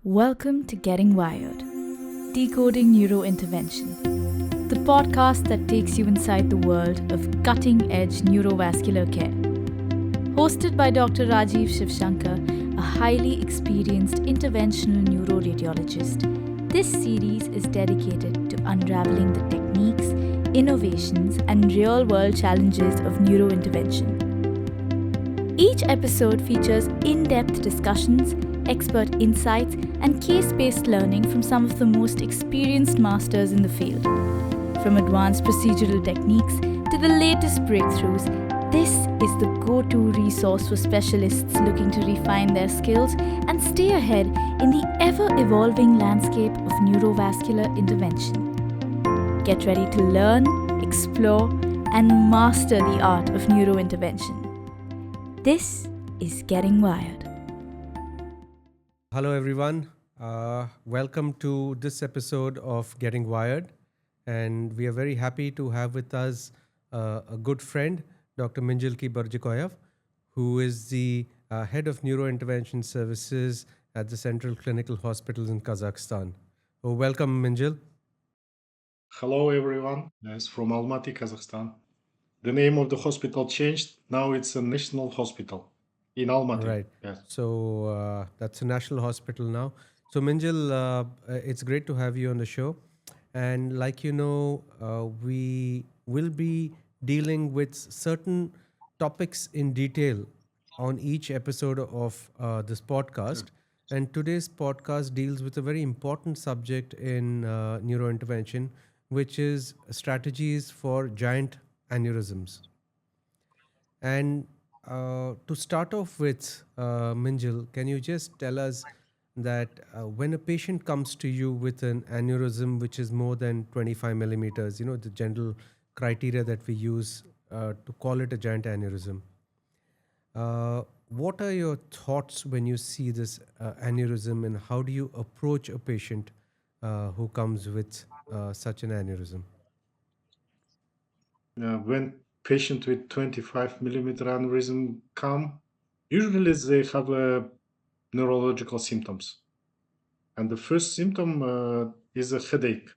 Welcome to Getting Wired, Decoding Neurointervention, the podcast that takes you inside the world of cutting edge neurovascular care. Hosted by Dr. Rajeev Sivasankar, a highly experienced interventional neuroradiologist, this series is dedicated to unraveling the techniques, innovations, and real world challenges of neurointervention. Each episode features in-depth discussions, expert insights, and case-based learning from some of the most experienced masters in the field. From advanced procedural techniques to the latest breakthroughs, this is the go-to resource for specialists looking to refine their skills and stay ahead in the ever-evolving landscape of neurovascular intervention. Get ready to learn, explore, and master the art of neurointervention. This is Getting Wired. Hello, everyone. Welcome to this episode of Getting Wired. And we are very happy to have with us a good friend, Dr. Mynzhylky Berdikhojayev, who is the head of neurointervention services at the Central Clinical Hospitals in Kazakhstan. Welcome, Mynzhyl. Hello, everyone. It's from Almaty, Kazakhstan. The name of the hospital changed. Now it's a national hospital in Almaty. Right. Yes. So that's a national hospital now. So, Mynzhyl, it's great to have you on the show. And like you know, we will be dealing with certain topics in detail on each episode of this podcast. And today's podcast deals with a very important subject in neurointervention, which is strategies for giant aneurysms. And to start off with, Mynzhyl, can you just tell us that when a patient comes to you with an aneurysm which is more than 25 millimeters, the general criteria that we use to call it a giant aneurysm, what are your thoughts when you see this aneurysm, and how do you approach a patient who comes with such an aneurysm? When patient with 25 millimeter aneurysm come, usually they have neurological symptoms. And the first symptom is a headache.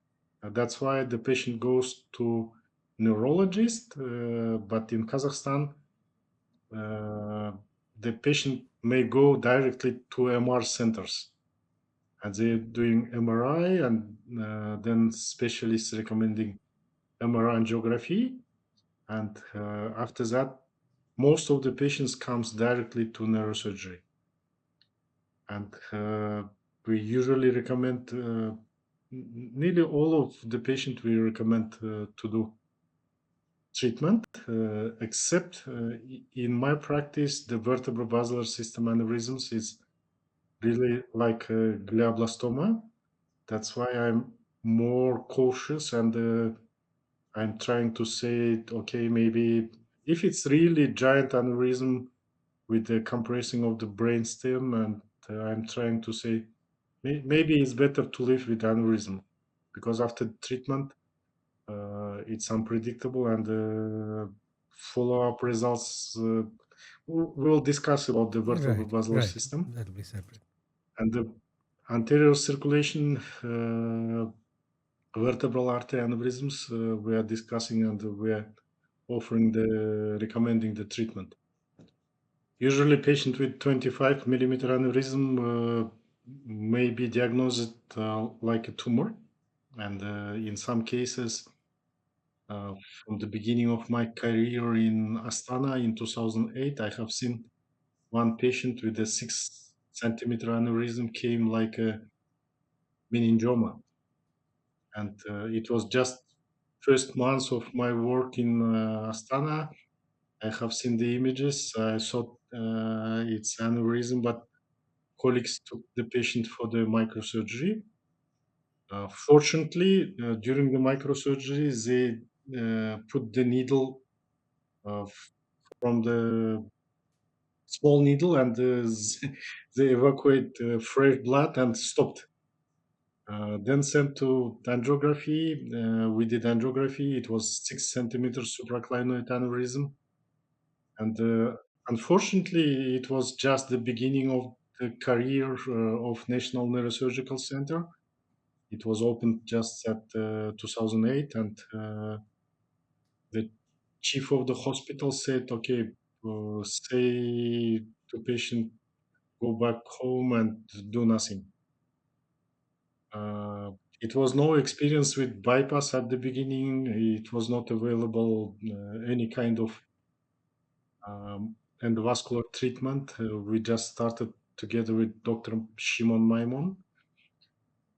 That's why the patient goes to neurologist. But in Kazakhstan, the patient may go directly to MR centers. And they're doing MRI, and then specialists recommending MRI angiography. And after that, most of the patients comes directly to neurosurgery. And we usually recommend, nearly all of the patient we recommend to do treatment, except in my practice, the vertebrovascular system aneurysms is really like glioblastoma. That's why I'm more cautious, and I'm trying to say, okay, maybe if it's really giant aneurysm with the compressing of the brainstem, and I'm trying to say maybe it's better to live with aneurysm, because after treatment it's unpredictable, and follow-up results. We'll discuss about the Right, vertebrovascular right. system That'll be separate. and the anterior circulation. Vertebral artery aneurysms we are discussing, and we are offering recommending the treatment. Usually patient with 25 millimeter aneurysm may be diagnosed like a tumor, and in some cases from the beginning of my career in Astana in 2008, I have seen one patient with a 6 centimeter aneurysm came like a meningioma, and it was just first months of my work in Astana. I have seen the images. I thought it's aneurysm, but colleagues took the patient for the microsurgery. Fortunately, during the microsurgery, they put the needle from the small needle, and they evacuate fresh blood and stopped. Then sent to angiography. We did angiography. It was 6 centimeters supraclinoid aneurysm, and unfortunately, it was just the beginning of the career of National Neurosurgical Center. It was opened just at 2008, and the chief of the hospital said, "Okay, say to patient, go back home and do nothing." Uh, it was no experience with bypass at the beginning. It was not available any kind of endovascular treatment. We just started together with Dr. Shimon Maimon.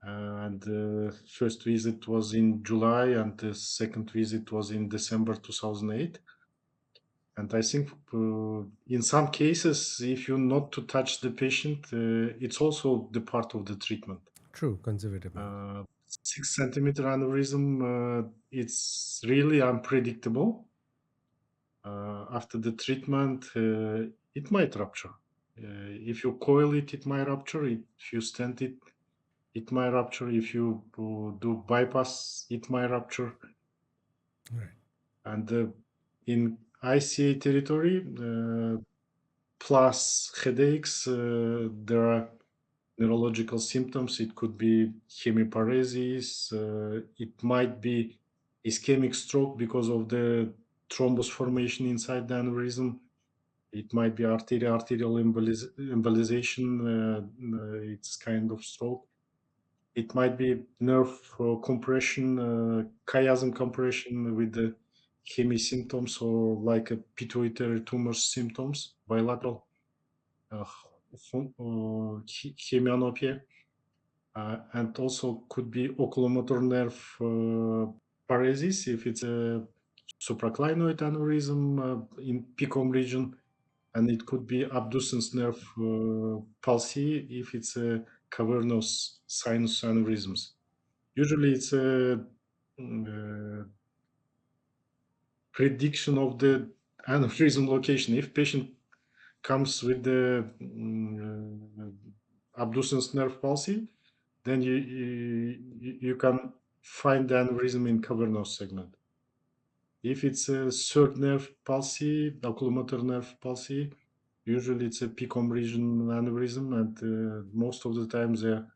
And the first visit was in July, and the second visit was in December 2008. And I think in some cases, if you not to touch the patient, it's also the part of the treatment. True, conservatively. 6 centimeter aneurysm, it's really unpredictable. After the treatment, it might rupture. If you coil it, it might rupture. If you stent it, it might rupture. If you do bypass, it might rupture. Right. And in ICA territory, plus headaches, there are neurological symptoms. It could be hemiparesis. It might be ischemic stroke because of the thrombus formation inside the aneurysm. It might be arterial embolization. It's kind of stroke. It might be nerve compression, chiasm compression with the hemi symptoms, or like a pituitary tumor symptoms, bilateral uh, hemianopia. And also could be oculomotor nerve paresis if it's a supraclinoid aneurysm in PCOM region, and it could be abducens nerve palsy if it's a cavernous sinus aneurysms. Usually, it's a prediction of the aneurysm location. If patient comes with the abducens nerve palsy, then you can find the aneurysm in cavernous segment. If it's a third nerve palsy, oculomotor nerve palsy, usually it's a PCOM region aneurysm, and most of the time they're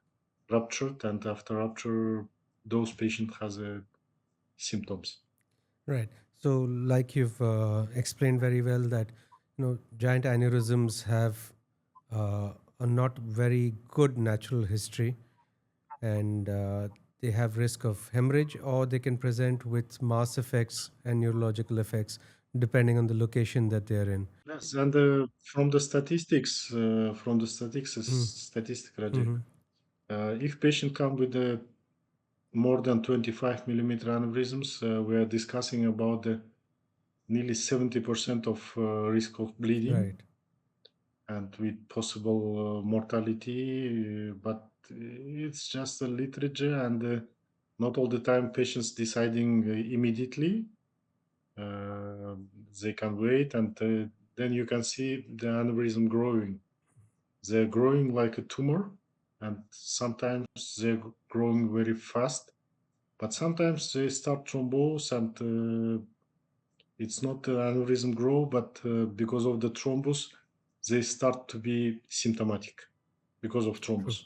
ruptured, and after rupture, those patient has symptoms. Right. So, like you've explained very well, that giant aneurysms have a not very good natural history, and they have risk of hemorrhage, or they can present with mass effects and neurological effects depending on the location that they are in. Yes, and from the Mm. statistic, Rajeev, Mm-hmm. if patient come with more than 25 millimeter aneurysms, we are discussing about the nearly 70% of risk of bleeding Right. and with possible mortality. But it's just a literature, and not all the time patients deciding immediately. Uh, they can wait, and then you can see the aneurysm growing. They're growing like a tumor, and sometimes they're growing very fast, but sometimes they start thrombose, and it's not the aneurysm grow, but because of the thrombus, they start to be symptomatic because of True. thrombus.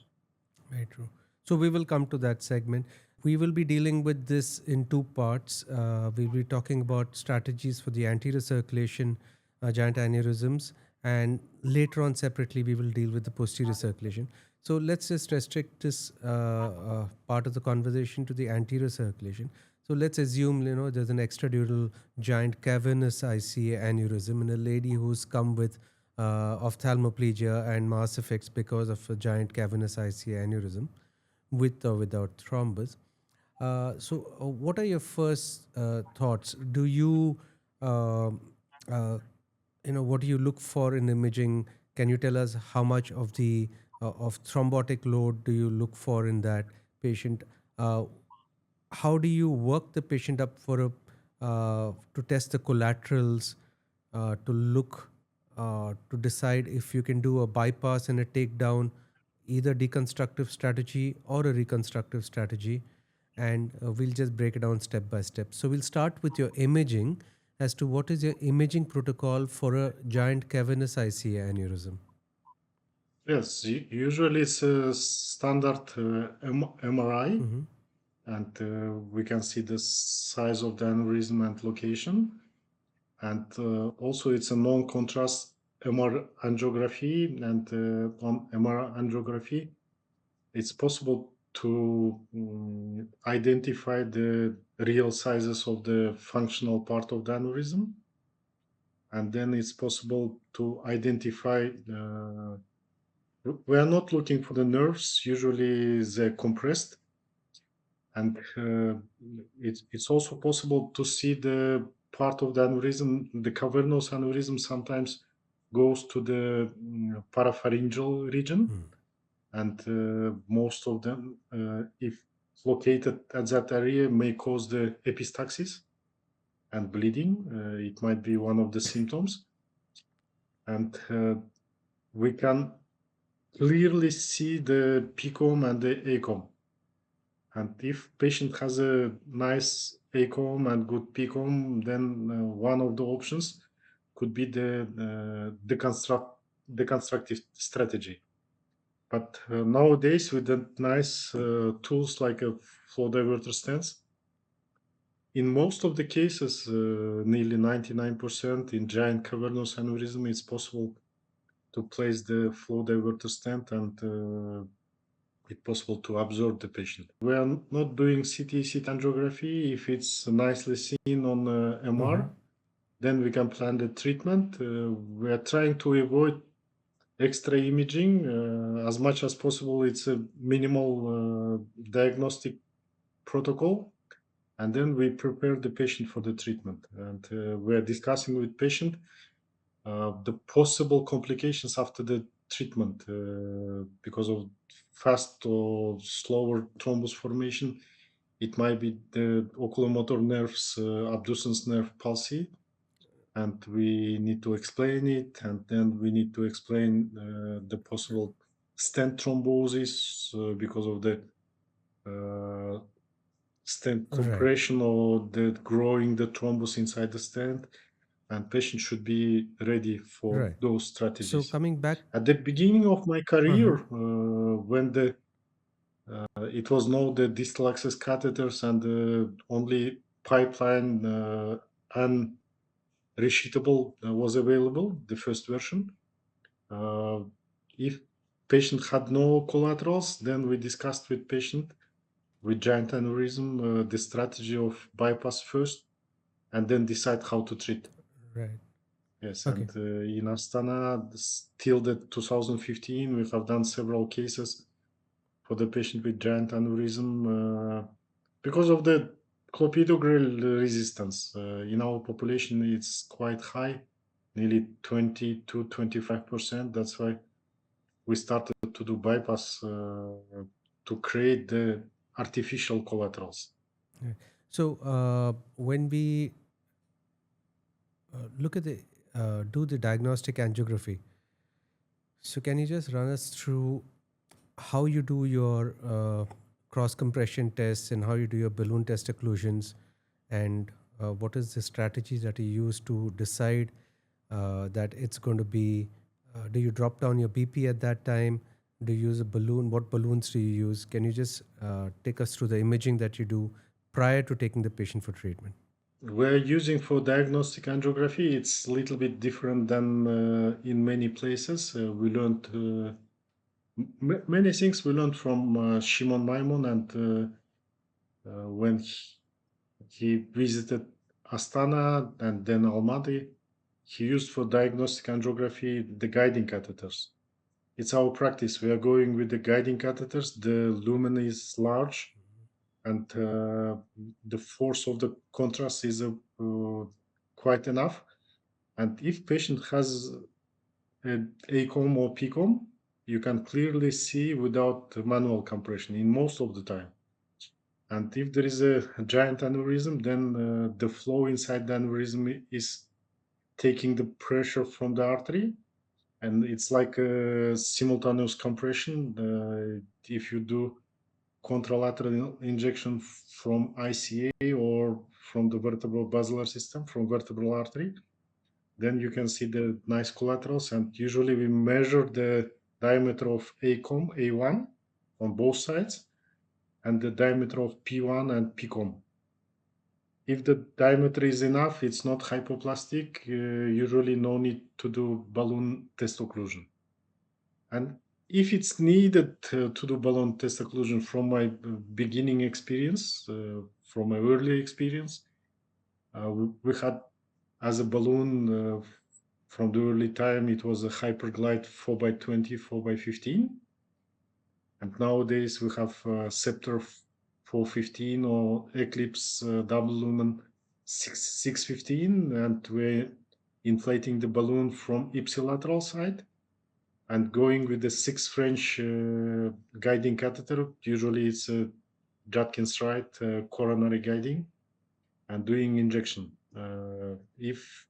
Very true. So we will come to that segment. We will be dealing with this in two parts. We'll be talking about strategies for the anterior circulation, giant aneurysms, and later on separately we will deal with the posterior circulation. So let's just restrict this part of the conversation to the anterior circulation. So let's assume there's an extradural giant cavernous ICA aneurysm in a lady who's come with ophthalmoplegia and mass effects because of a giant cavernous ICA aneurysm, with or without thrombus. What are your first thoughts? Do you, uh, what do you look for in imaging? Can you tell us how much of the of thrombotic load do you look for in that patient? Uh, how do you work the patient up for a to test the collaterals, to look to decide if you can do a bypass and a takedown, either deconstructive strategy or a reconstructive strategy, and we'll just break it down step by step. So we'll start with your imaging, as to what is your imaging protocol for a giant cavernous ICA aneurysm. Yes, usually it's a standard MRI, Mm-hmm. and we can see the size of the aneurysm and location. And also, it's a non-contrast MR angiography, and on MR angiography, it's possible to identify the real sizes of the functional part of the aneurysm, and then it's possible to identify. We are not looking for the nerves; usually they're compressed, and it's also possible to see the part of the aneurysm. The cavernous aneurysm sometimes goes to the parapharyngeal region, and most of them, if located at that area, may cause the epistaxis and bleeding. It might be one of the symptoms, and we can clearly see the PCOM and the ACOM. And if patient has a nice ACOM and good PCOM, then one of the options could be the deconstructive strategy. But nowadays, with the nice tools like a flow diverter stents, in most of the cases, nearly 99% in giant cavernous aneurysm, it's possible to place the flow diverter stent, and it's possible to absorb the patient. We are not doing CT angiography. If it's nicely seen on Mm-hmm. MR, then we can plan the treatment. We are trying to avoid extra imaging as much as possible. It's a minimal diagnostic protocol, and then we prepare the patient for the treatment, and we are discussing with patient the possible complications after the treatment because of fast or slower thrombus formation. It might be the oculomotor nerves abducens nerve palsy, and we need to explain it, and then we need to explain the possible stent thrombosis because of the uh, stent Right. compression or the growing the thrombus inside the stent, and patient should be ready for Right. those So strategies. coming back. At the beginning of my career, Uh-huh. when the it was no the distal access catheters and the only pipeline and resheetable was available, the first version. Uh, if patient had no collaterals, then we discussed with patient with giant aneurysm the strategy of bypass first, and then decide how to treat. Right. Yes, Okay. and in Astana, till the 2015, we have done several cases for the patient with giant aneurysm because of the clopidogrel resistance. In our population, it's quite high, nearly 20 to 25%. That's why we started to do bypass to create the artificial collaterals. Right. So when we look at the do the diagnostic angiography, so can you just run us through how you do your cross compression tests and how you do your balloon test occlusions, and what is the strategies that you use to decide that it's going to be? Do you drop down your BP at that time? Do you use a balloon? What balloons do you use? Can you just take us through the imaging that you do prior to taking the patient for treatment? We're using for diagnostic angiography, it's a little bit different than in many places. We learned many things we learned from Shimon Maimon, and when he visited Astana and then Almaty, he used for diagnostic angiography the guiding catheters. It's our practice. We are going with the guiding catheters. The lumen is large, and the force of the contrast is quite enough. And if patient has ACOM or PCOM, you can clearly see without manual compression in most of the time. And if there is a giant aneurysm, then the flow inside the aneurysm is taking the pressure from the artery, and it's like a simultaneous compression. If you do contralateral injection from ICA or from the vertebral basilar system, from vertebral artery, then you can see the nice collaterals. And usually we measure the diameter of A1 on both sides, and the diameter of P1 and PCOM. If the diameter is enough, it's not hypoplastic, usually no need to do balloon test occlusion. And if it's needed to do balloon test occlusion, from my beginning experience, from my early experience, we had as a balloon from the early time, it was a Hyperglide 4x20, 4x15. And nowadays we have Scepter 415 or Eclipse double lumen 615, and we're inflating the balloon from ipsilateral side and going with the 6 French guiding catheter. Usually it's a Judkins Wright coronary guiding, and doing injection. If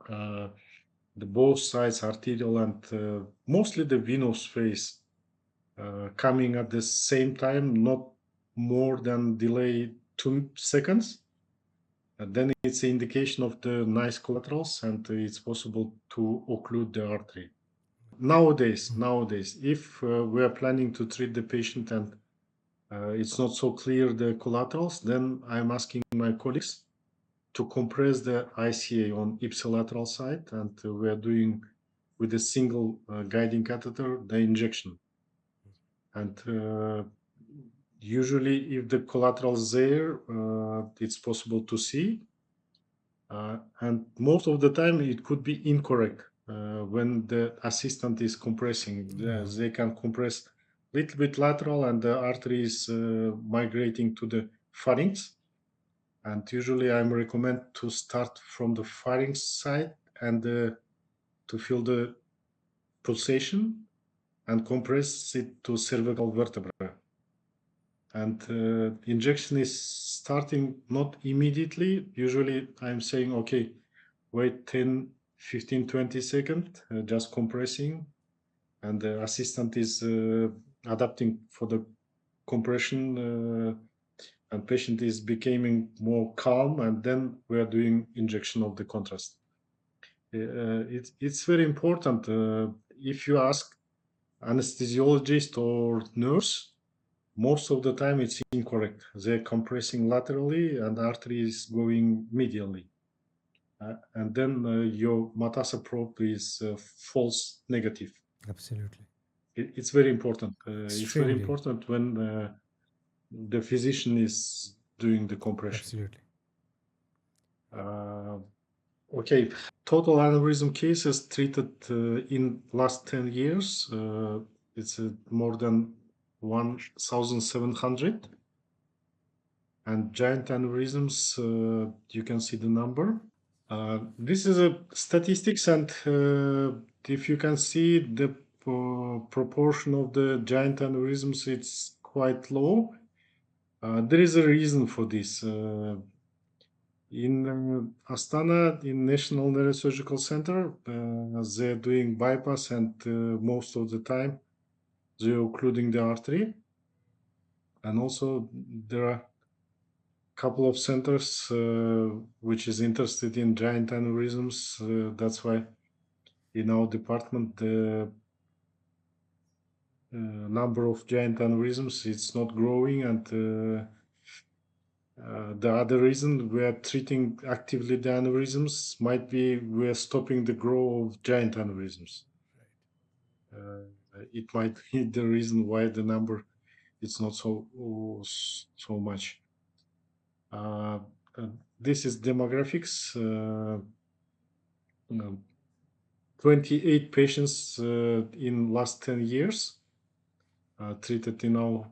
the both sides arterial and mostly the venous phase coming at the same time, not more than delay 2 seconds, and then it's an indication of the nice collaterals, and it's possible to occlude the artery. Nowadays, if we are planning to treat the patient and it's not so clear the collaterals, then I'm asking my colleagues to compress the ICA on ipsilateral side, and we are doing with a single guiding catheter the injection. And usually, if the collateral is there, it's possible to see. And most of the time, it could be incorrect when the assistant is compressing. They can compress a little bit lateral, and the artery is migrating to the pharynx. And usually, I recommend to start from the pharynx side and to feel the pulsation and compress it to cervical vertebra. And injection is starting not immediately. Usually I'm saying, okay, wait 10, 15, 20 seconds, just compressing, and the assistant is adapting for the compression, and patient is becoming more calm, and then we are doing injection of the contrast. It's very important. If you ask anesthesiologist or nurse, most of the time it's incorrect. They're compressing laterally and artery is going medially. And then your Matassa probe is false negative. Absolutely. It's very important. It's very Extremely. important when the physician is doing the compression. Absolutely. Okay, total aneurysm cases treated in last 10 years. It's more than 1,700. And giant aneurysms, you can see the number. This is a statistics, and if you can see the proportion of the giant aneurysms, it's quite low. There is a reason for this. In Astana, in National Neurosurgical Center, they're doing bypass, and most of the time they're occluding the artery. And also there are couple of centers which is interested in giant aneurysms. That's why in our department the number of giant aneurysms it's not growing, and the other reason we are treating actively the aneurysms might be we are stopping the growth of giant aneurysms. It might be the reason why the number it's not so much. This is demographics. 28 patients in last 10 years treated in our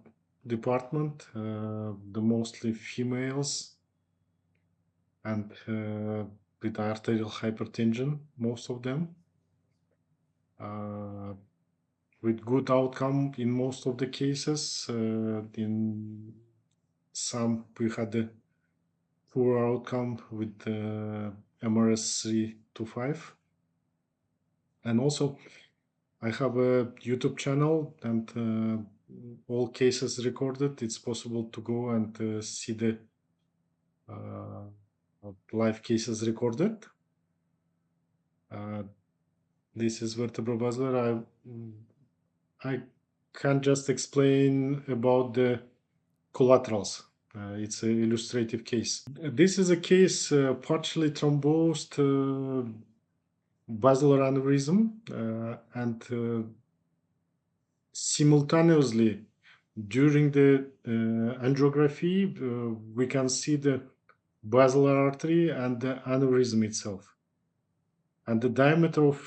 department, the mostly females, and with arterial hypertension, most of them, with good outcome in most of the cases. In some we had a poor outcome with MRS 325. And also I have a YouTube channel, and all cases recorded. It's possible to go and see the live cases recorded. This is vertebrobasilar. I can just explain about the collaterals. It's an illustrative case. This is a case partially thrombosed basilar aneurysm, and simultaneously during the angiography, we can see the basilar artery and the aneurysm itself. And the diameter of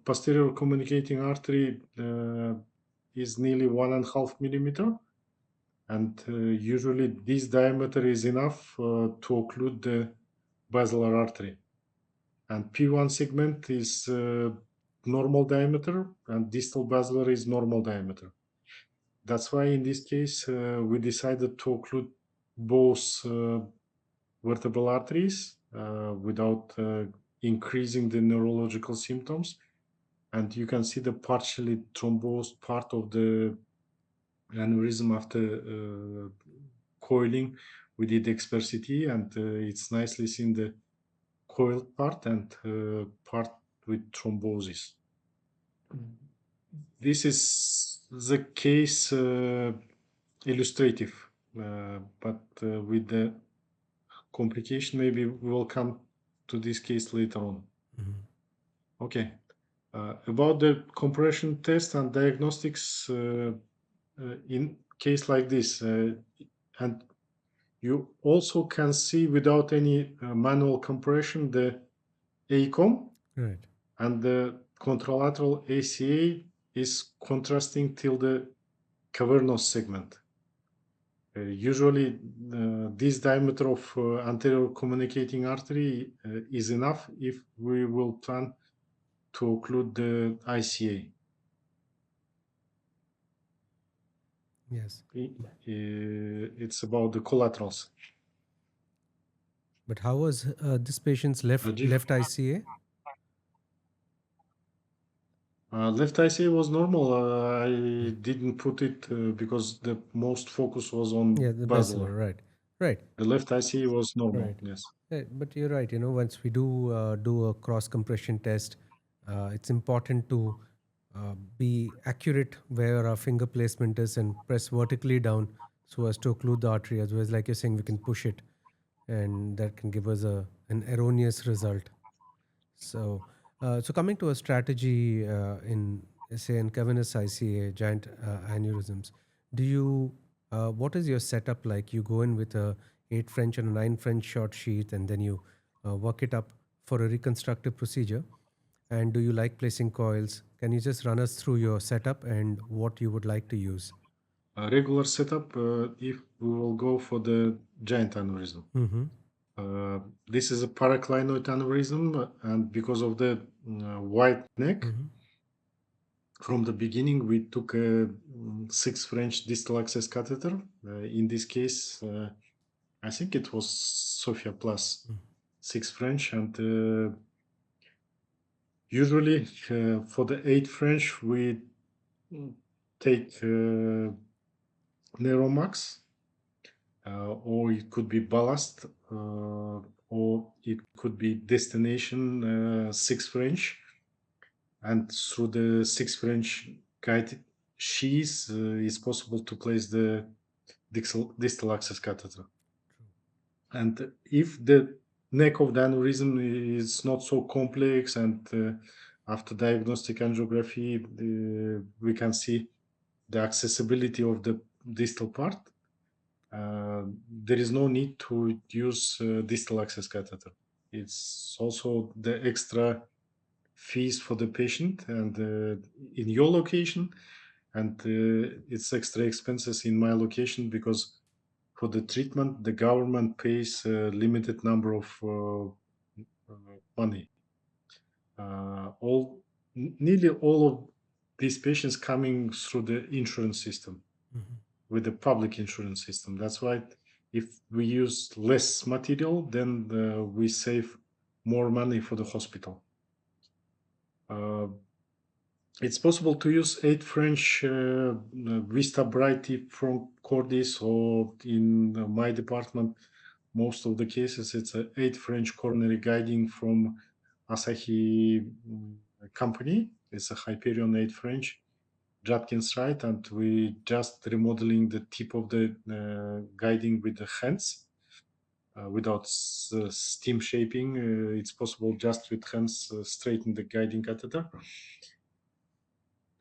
posterior communicating artery is nearly 1.5 millimeter. And usually this diameter is enough to occlude the basilar artery. And P1 segment is normal diameter and distal basilar is normal diameter. That's why in this case we decided to occlude both vertebral arteries without increasing the neurological symptoms. And you can see the partially thrombosed part of the aneurysm after coiling. We did XPER-CT and it's nicely seen the coiled part and part with thrombosis. This is the case illustrative, but with the complication, maybe we will come to this case later on. Okay. About the compression test and diagnostics in case like this, and you also can see without any manual compression the ACOM, Right. and the contralateral ACA is contrasting till the cavernous segment. Usually, this diameter of anterior communicating artery is enough if we will plan to occlude the ICA. Yes. It's about the collaterals. But how was this patient's Rajeev? left ICA? Left ICA was normal. I didn't put it because the most focus was on Yeah, the basilar. basilar, right. Right. The left ICA was normal, Right. yes. Yeah, but you're right. Once we do a cross compression test, it's important to be accurate where our finger placement is and press vertically down so as to occlude the artery. Otherwise, like you're saying, we can push it, and that can give us an erroneous result. So coming to a strategy in say in cavernous ICA, giant aneurysms, do you what is your setup like? You go in with a 8 French and a 9 French short sheath, and then you work it up for a reconstructive procedure. And do you like placing coils? Can you just run us through your setup and what you would like to use? A regular setup, if we will go for the giant aneurysm. Mm-hmm. This is a paraclinoid aneurysm, and because of the wide neck, Mm-hmm. from the beginning we took a 6 French distal access catheter. In this case, I think it was Sophia Plus 6 French, and usually for the 8 French we take Neuromax, or it could be ballast, or it could be destination 6 French. And through the 6 French guided sheaths, it's possible to place the distal access catheter. And if the neck of the aneurysm is not so complex, and after diagnostic angiography, we can see the accessibility of the distal part, there is no need to use distal access catheter. It's also the extra fees for the patient and in your location, and it's extra expenses in my location because for the treatment the government pays a limited number of money. Nearly all of these patients coming through the insurance system, with the public insurance system. That's why if we use less material, then we save more money for the hospital. It's possible to use 8 French Vista Bright tip from Cordis, or in my department, most of the cases, it's a 8 French coronary guiding from Asahi company. It's a Hyperion 8 French, Judkins right, and we just remodeling the tip of the guiding with the hands without steam shaping. It's possible just with hands straighten the guiding catheter.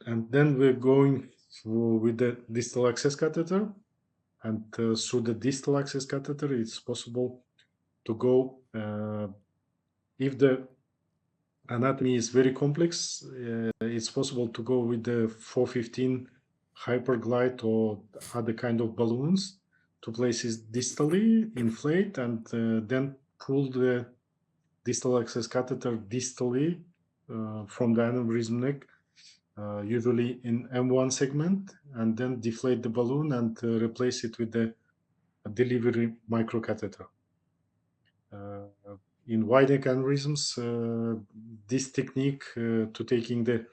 And then we're going with the distal access catheter, and through the distal access catheter, it's possible to go if the anatomy is very complex. It's possible to go with the 415 hyperglide or other kind of balloons to place it distally, inflate, and then pull the distal access catheter distally from the aneurysm neck, usually in M1 segment, and then deflate the balloon and replace it with the delivery microcatheter. In wide neck aneurysms, this technique to taking the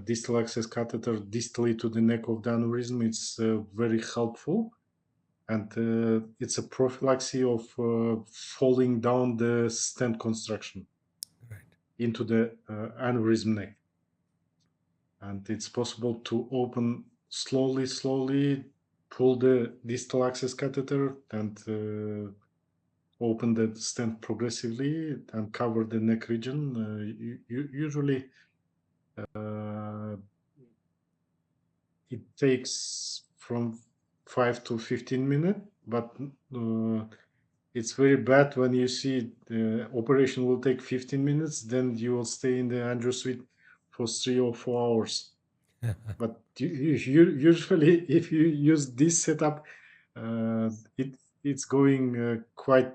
distal access catheter distally to the neck of the aneurysm is very helpful, and it's a prophylaxis of falling down the stent construction into the aneurysm neck. And it's possible to open slowly, pull the distal access catheter and open the stent progressively and cover the neck region. Usually it takes from 5 to 15 minutes, but it's very bad when you see the operation will take 15 minutes, then you will stay in the angio suite for 3 or 4 hours. But usually, if you use this setup, it's going quite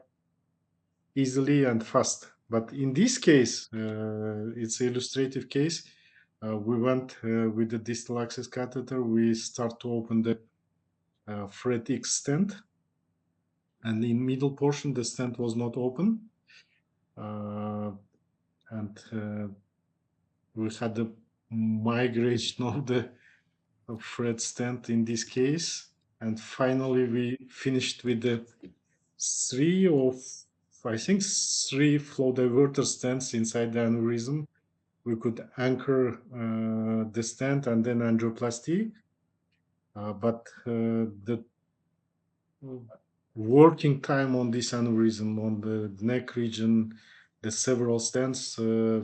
easily and fast. But in this case, it's an illustrative case. We went with the distal access catheter. We start to open the Fred X stent, and in middle portion the stent was not open, and we had the migration of the Fred stent in this case, and finally we finished with the three flow diverter stents inside the aneurysm. We could anchor the stent and then angioplasty, but the working time on this aneurysm, on the neck region, the several stents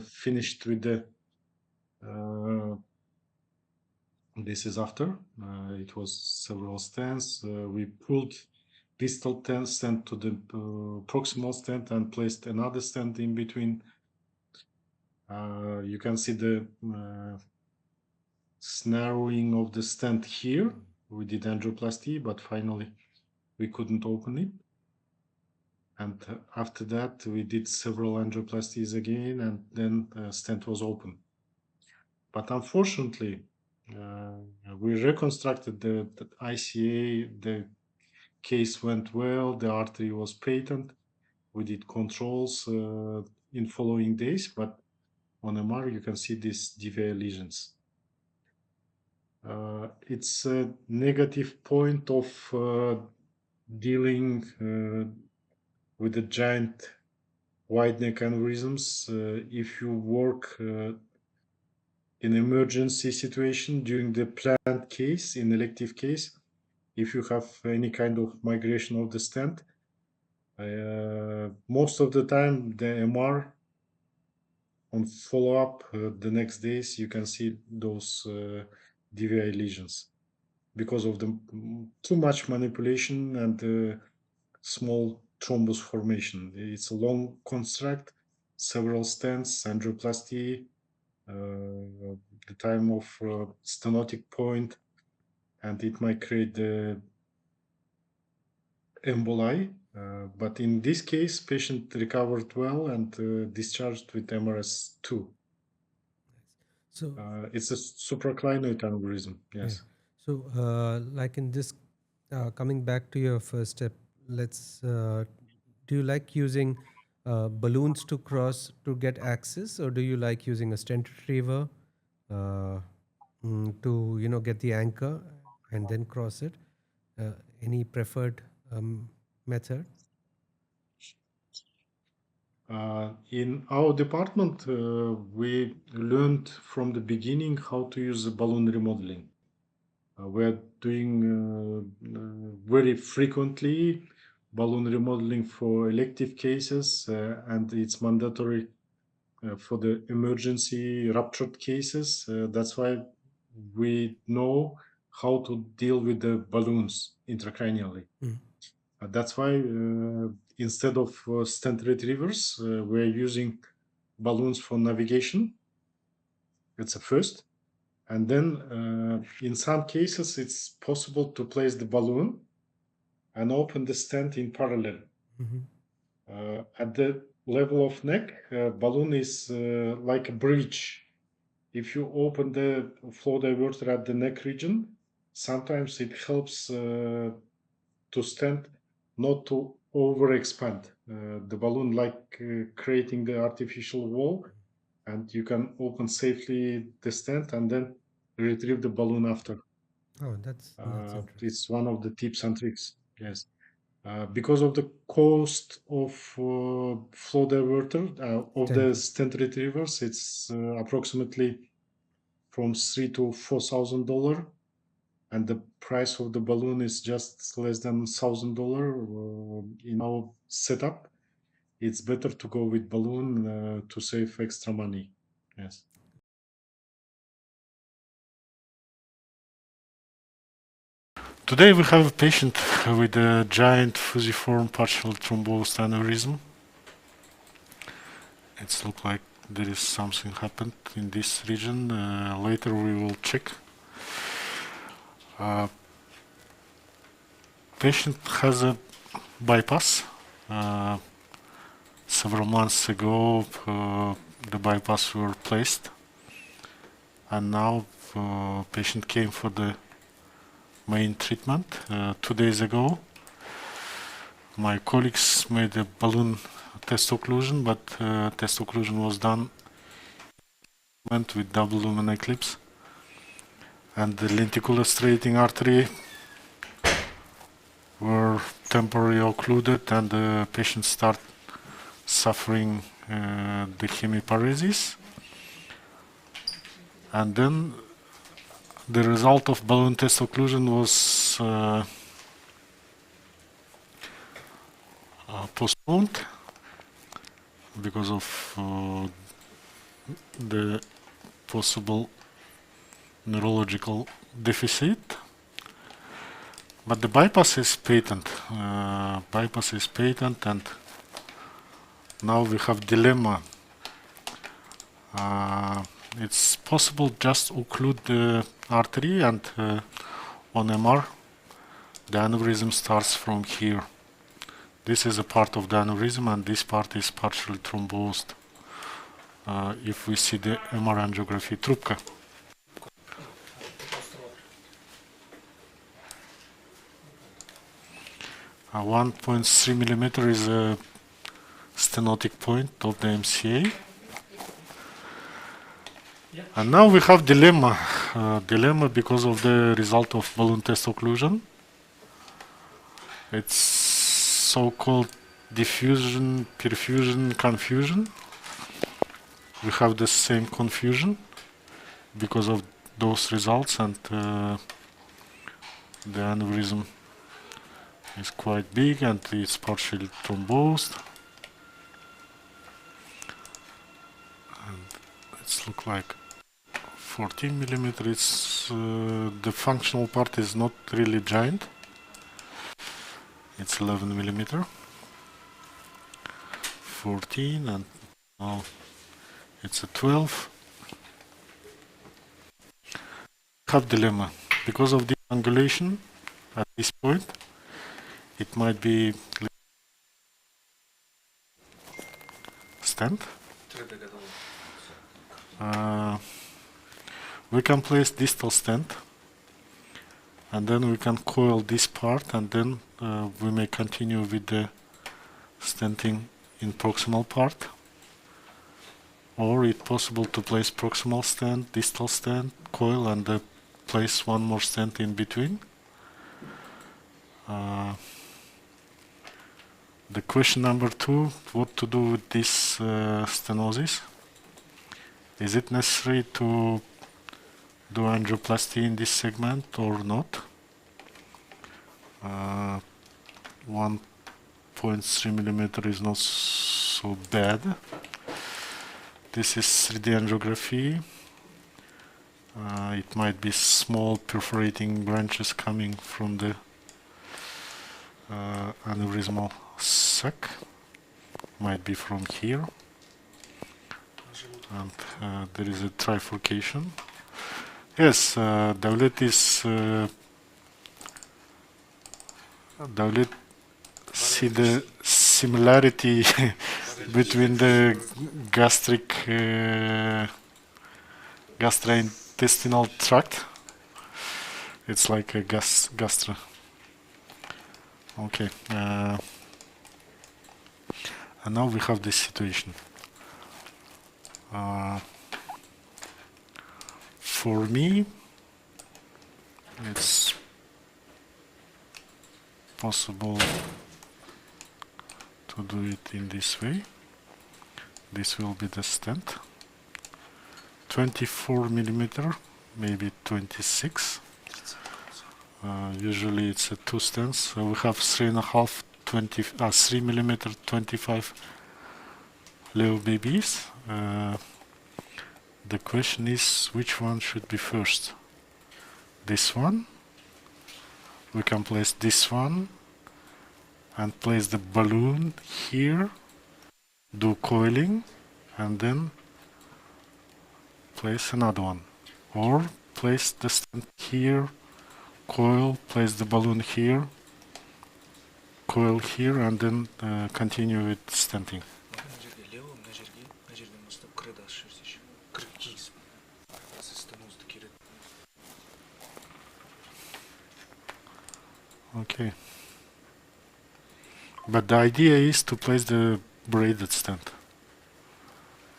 finished with the this is after. It was several stents. We pulled distal stent to the proximal stent and placed another stent in between. You can see the narrowing of the stent here. We did angioplasty, but finally we couldn't open it. And after that, we did several angioplasties again, and then stent was open. But unfortunately, we reconstructed the ICA. The case went well. The artery was patent. We did controls in following days, but on MR you can see these DVA lesions. It's a negative point of dealing with the giant wide neck aneurysms. If you work in emergency situation during the planned case, in elective case, if you have any kind of migration of the stent, most of the time the MR on follow-up the next days you can see those DVI lesions because of the too much manipulation and small thrombus formation. It's a long construct, several stents, angioplasty, the time of stenotic point, and it might create the emboli. But in this case, patient recovered well and discharged with MRS2. So it's a supraclinoid aneurysm. Yes. So, like in this, coming back to your first step, let's. Do you like using balloons to cross to get access, or do you like using a stent retriever to get the anchor and then cross it? Any preferred method? In our department, we learned from the beginning how to use the balloon remodeling. We're doing very frequently balloon remodeling for elective cases, and it's mandatory for the emergency ruptured cases. That's why we know how to deal with the balloons intracranially. That's why instead of stent retrievers, we're using balloons for navigation. It's a first. And then in some cases, it's possible to place the balloon and open the stent in parallel. At the level of neck, balloon is like a bridge. If you open the flow diverter at the neck region, sometimes it helps to stent not to overexpand the balloon, like creating the artificial wall, and you can open safely the stent and then retrieve the balloon after. Oh, that's interesting. It's one of the tips and tricks. Yes. Because of the cost of flow diverter of the stent retrievers, it's approximately from $3,000 to $4,000, and the price of the balloon is just less than $1,000. In our setup, it's better to go with balloon to save extra money. Yes. Today we have a patient with a giant fusiform partial thrombosed aneurysm. It's look like there is something happened in this region. Later we will check. Patient has a bypass. Several months ago the bypass were placed, and now patient came for the main treatment 2 days ago. My colleagues made a balloon test occlusion, but test occlusion was done with double lumen eclipse, and the lenticular striating artery were temporarily occluded, and the patient start suffering the hemiparesis. And then the result of balloon test occlusion was postponed because of the possible neurological deficit. But the bypass is patent. And now we have dilemma. It's possible just occlude the artery, and on MR the aneurysm starts from here. This is a part of the aneurysm, and this part is partially thrombosed. If we see the MR angiography, trubka. 1.3 millimeter is a stenotic point of the MCA. And now we have dilemma because of the result of balloon test occlusion. It's so-called diffusion, perfusion, confusion. We have the same confusion because of those results, and the aneurysm is quite big and it's partially thrombosed. And it's look like 14 millimeter. It's the functional part is not really giant. It's 11 millimeter, 14, and now it's a 12. Have dilemma because of the angulation at this point. It might be stent. We can place distal stent, and then we can coil this part, and then we may continue with the stenting in proximal part. Or it's possible to place proximal stent, distal stent, coil, and place one more stent in between. The question number 2, what to do with this stenosis? Is it necessary to do angioplasty in this segment or not? 1.3 millimeter is not so bad. This is 3D angiography. It might be small perforating branches coming from the aneurysmal sac. Might be from here. And there is a trifurcation. Yes, Davlet see the similarity between the gastrointestinal tract. It's like a gastro. Okay. And now we have this situation. For me, it's possible to do it in this way. This will be the stent. 24 millimeter, maybe 26. Usually it's a 2 stents. So we have 3.5, 3 millimeter, 25 Leo babies. The question is which one should be first? This one. We can place this one and place the balloon here, do coiling, and then place another one. Or place the stent here, coil, place the balloon here, coil here, and then continue with stenting. Okay. But the idea is to place the braided stent,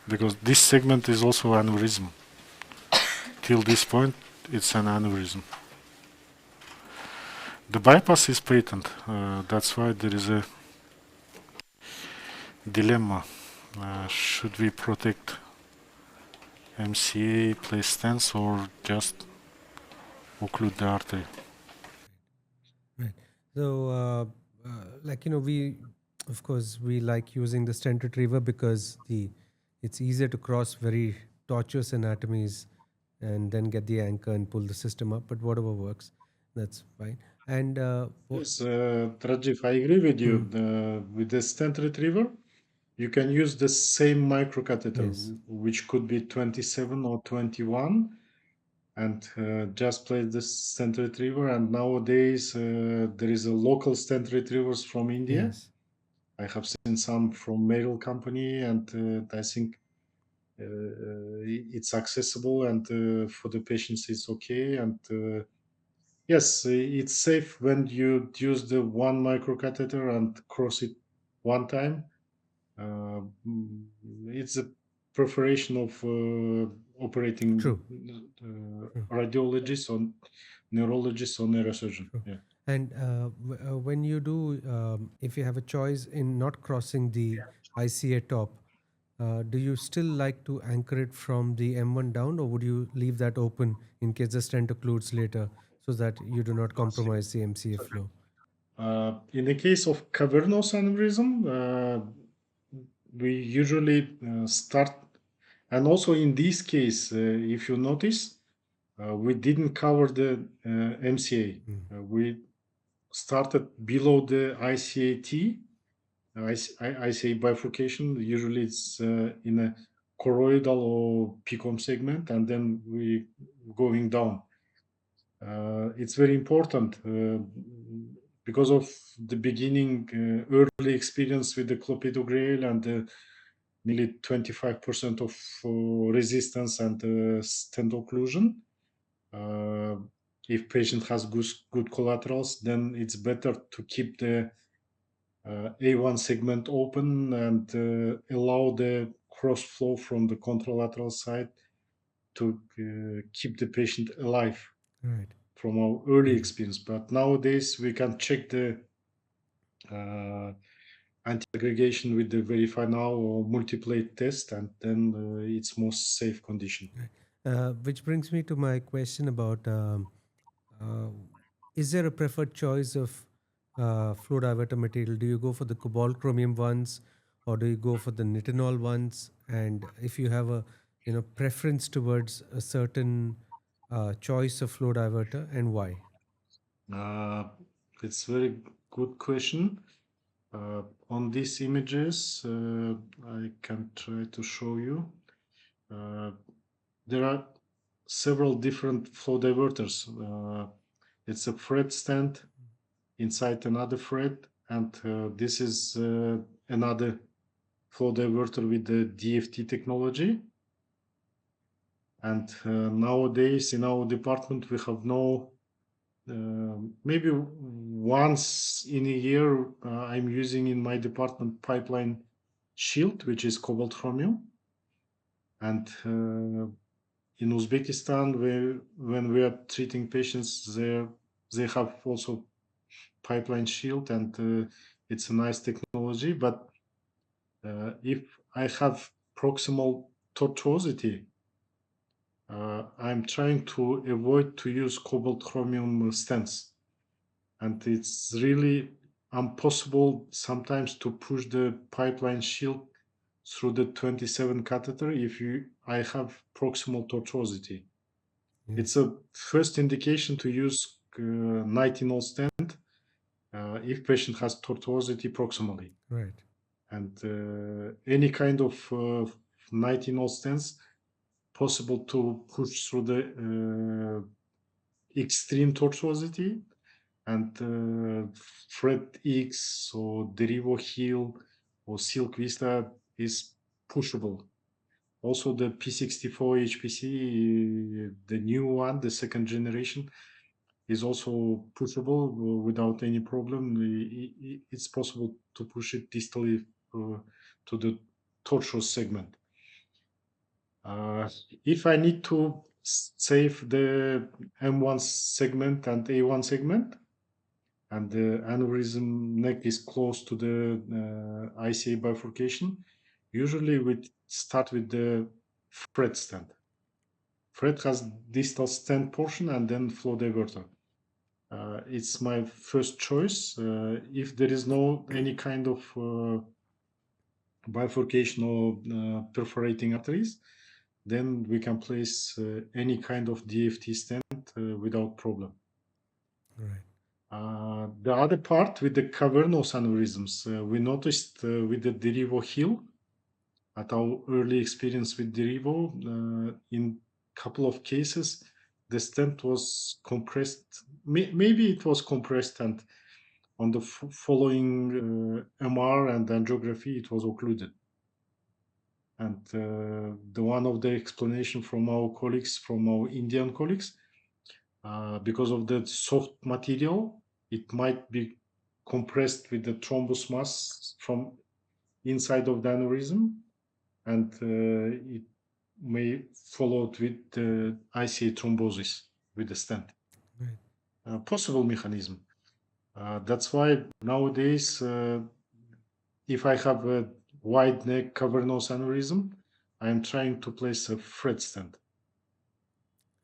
because this segment is also aneurysm. Till this point, it's an aneurysm. The bypass is patent. That's why there is a dilemma. Should we protect MCA, place stents, or just occlude the artery? Right. So, we, of course, we like using the stent retriever because it's easier to cross very tortuous anatomies and then get the anchor and pull the system up. But whatever works, that's fine. And Yes, Rajiv, I agree with you. With the stent retriever, you can use the same microcatheter, Yes. which could be 27 or 21, and just place the stent retriever. And nowadays, there is a local stent retrievers from India. Yes. I have seen some from Merrill company, and I think it's accessible, and for the patients it's okay. And yes, it's safe when you use the one microcatheter and cross it one time. Uh, mm, it's a preparation of operating True. radiologist or neurologist or neurosurgeon. True. Yeah. And when you do, if you have a choice in not crossing the ICA top, do you still like to anchor it from the M1 down, or would you leave that open in case the stent occludes later so that you do not compromise the MCA flow? In the case of cavernous aneurysm, we usually start, and also in this case, if you notice, we didn't cover the MCA. We started below the ICAT, ICA bifurcation. Usually it's in a choroidal or PCOM segment, and then we going down. It's very important because of the beginning early experience with the clopidogrel and nearly 25% of resistance and stent occlusion. If patient has good collaterals, then it's better to keep the A1 segment open and allow the cross flow from the contralateral side to keep the patient alive. Right. From our early experience. But nowadays we can check the anti-aggregation with the verify now or multiplate test, and then it's most safe condition. Which brings me to my question about uh, is there a preferred choice of flow diverter material? Do you go for the cobalt chromium ones, or do you go for the nitinol ones? And if you have a preference towards a certain choice of flow diverter, and why? It's very good question. On these images, I can try to show you. There are several different flow diverters. It's a thread stand inside another thread, and this is another flow diverter with the DFT technology. And nowadays in our department we have no maybe once in a year I'm using in my department pipeline shield, which is cobalt chromium. And in Uzbekistan, when we are treating patients there, they have also pipeline shield, and it's a nice technology. But if I have proximal tortuosity, I'm trying to avoid to use cobalt chromium stents, and it's really impossible sometimes to push the pipeline shield through the 27 catheter if I have proximal tortuosity. Yes. It's a first indication to use nitinol stent if patient has tortuosity proximally. Right. And any kind of nitinol stents possible to push through the extreme tortuosity, and Fred X or Derivo Hill or Silk Vista is pushable. Also, the P64 HPC, the new one, the second generation, is also pushable without any problem. It's possible to push it distally to the tortuous segment. If I need to save the M1 segment and A1 segment, and the aneurysm neck is close to the ICA bifurcation, usually we start with the Fred stent. Fred has distal stent portion and then flow diverter. It's my first choice. If there is no any kind of bifurcation or perforating arteries, then we can place any kind of DFT stent without problem. Right. The other part with the cavernous aneurysms, we noticed with the Derivo Hill, at our early experience with Derivo, in couple of cases, the stent was compressed. Maybe it was compressed, and on the following MR and angiography, it was occluded. And the one of the explanation from our colleagues, from our Indian colleagues, because of the soft material, it might be compressed with the thrombus mass from inside of the aneurysm, and it may follow with the ICA thrombosis with the stent. Right. Possible mechanism. That's why nowadays, if I have a wide neck cavernous aneurysm, I'm trying to place a Fred stent.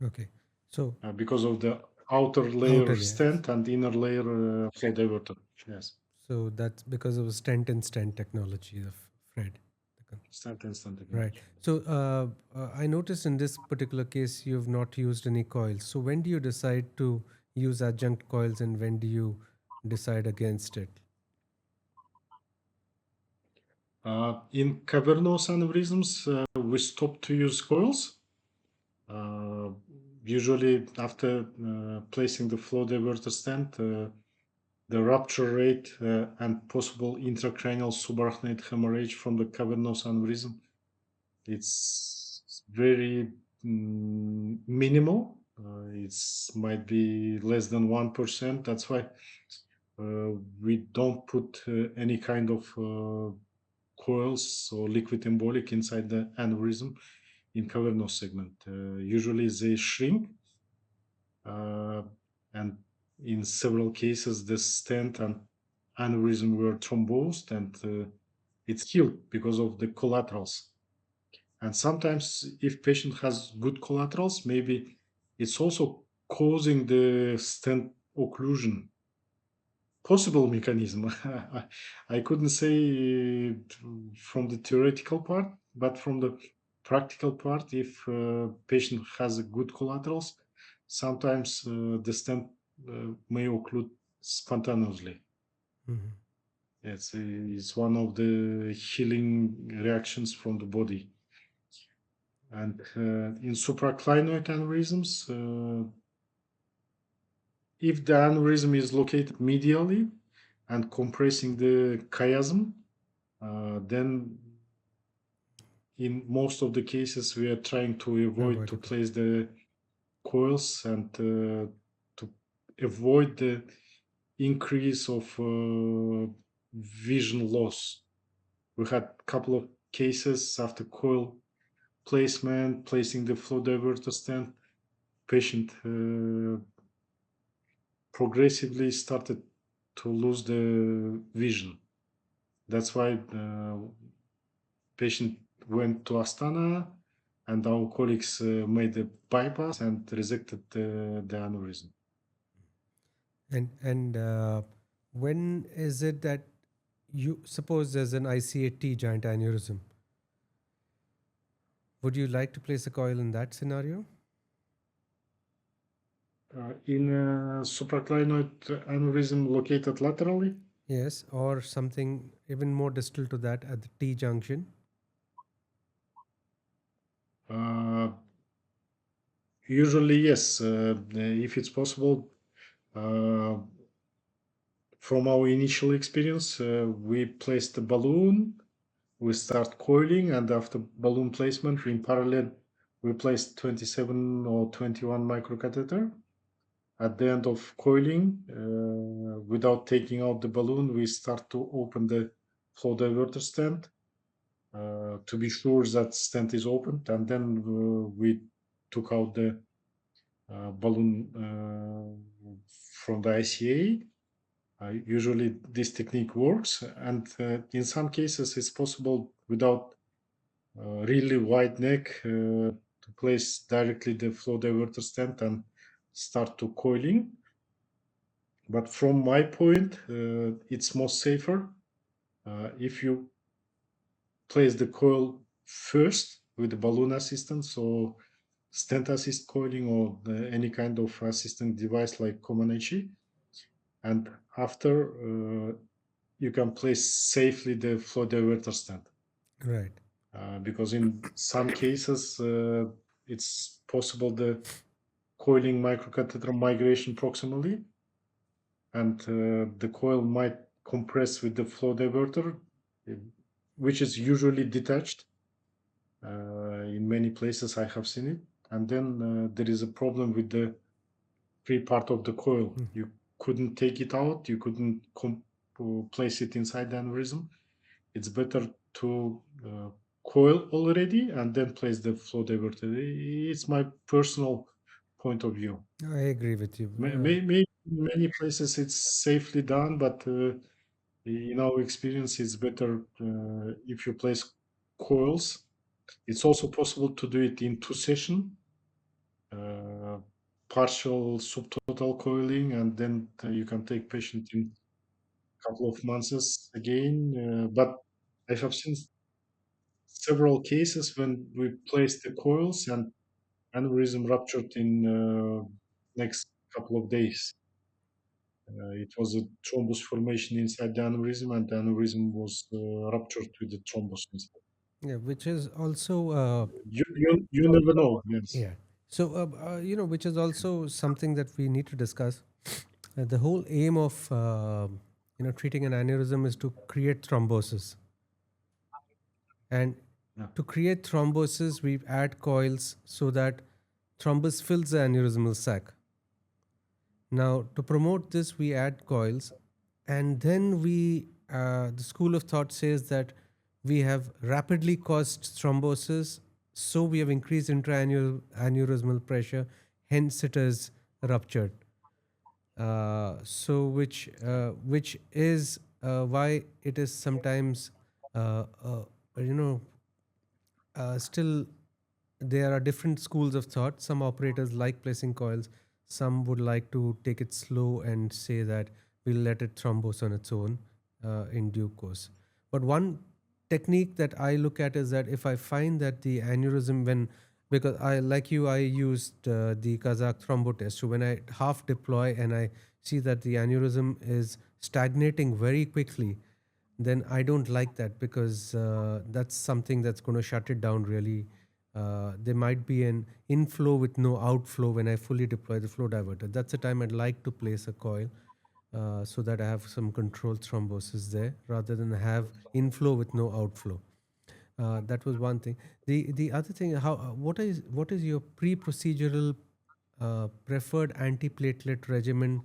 Okay. So because of the outer layer layers. stent and inner layer flow diverter. Yes. So that's because of stent and stent technology of Fred. Stent and stent Right. technology. So I noticed in this particular case you've not used any coils. So when do you decide to use adjunct coils, and when do you decide against it? In cavernous aneurysms, we stop to use coils. Usually after placing the flow diverter stent, the rupture rate and possible intracranial subarachnoid hemorrhage from the cavernous aneurysm, it's very minimal. It might be less than 1%. That's why we don't put any kind of coils or liquid embolic inside the aneurysm in cavernous segment. Usually they shrink, and in several cases the stent and aneurysm were thrombosed, and it's healed because of the collaterals. And sometimes, if patient has good collaterals, maybe it's also causing the stent occlusion. Possible mechanism. I couldn't say from the theoretical part, but from the practical part, if patient has good collaterals, sometimes the stent may occlude spontaneously. Mhm. It's one of the healing reactions from the body. And in supraclinoid aneurysms, if the aneurysm is located medially and compressing the chiasm, then in most of the cases we are trying to avoid to Avoidable. place the coils and to avoid the increase of vision loss. We had a couple of cases after coil placement, placing the flow diverter stent, patient progressively started to lose the vision. That's why patient went to Astana, and our colleagues made a bypass and resected the aneurysm. And when is it that you suppose there's an ICAT giant aneurysm? Would you like to place a coil in that scenario? In supraclinoid aneurysm located laterally, Yes, or something even more distal to that at the T junction. uh, usually yes, if it's possible. From our initial experience, we place the balloon, we start coiling, and after balloon placement, in parallel, we place 27 or 21 microcatheter. At the end of coiling, without taking out the balloon, we start to open the flow diverter stent to be sure that stent is opened, and then we took out the balloon from the ICA. Usually, this technique works, and in some cases, it's possible without really wide neck to place directly the flow diverter stent and start to coiling. But from my point, it's most safer if you place the coil first with the balloon assistance or stent assist coiling or any kind of assisting device like Comaneci, and after you can place safely the flow diverter stent. Right. Because in some cases it's possible the coiling microcatheter migration proximally, and the coil might compress with the flow diverter, uh, which is usually detached. In many places I have seen it, and then there is a problem with the free part of the coil. You couldn't take it out, you couldn't place it inside the aneurysm. It's better to coil already and then place the flow diverter. It's my personal point of view. I agree with you. Maybe in many places it's safely done, but in our experience, it's better if you place coils. It's also possible to do it in two sessions, uh, partial subtotal coiling, and then you can take patient in a couple of months again. But I have seen several cases when we placed the coils and aneurysm ruptured in next couple of days. It was a thrombus formation inside the aneurysm, and the aneurysm was ruptured with the thrombus inside. Yeah, which is also You never know. Yes. yeah. So which is also something that we need to discuss. The whole aim of treating an aneurysm is to create thrombosis, and Yeah. to create thrombosis, we add coils so that thrombus fills the aneurysmal sac. Now, to promote this, we add coils, and then the school of thought says that we have rapidly caused thrombosis, so we have increased intra-aneurysmal pressure, hence it is ruptured. So which is why it is sometimes, uh, uh, you know, still there are different schools of thought. Some operators like placing coils, some would like to take it slow and say that we'll let it thrombose on its own in due course. But one technique that I look at is that if I find that the aneurysm, when, because I, like you, I used the Kazakh thrombo test. So when I half deploy and I see that the aneurysm is stagnating very quickly, then I don't like that, because that's something that's going to shut it down really. There might be an inflow with no outflow when I fully deploy the flow diverter. That's the time I'd like to place a coil, so that I have some controlled thrombosis there rather than have inflow with no outflow. That was one thing. The other thing, how what is your pre-procedural preferred antiplatelet regimen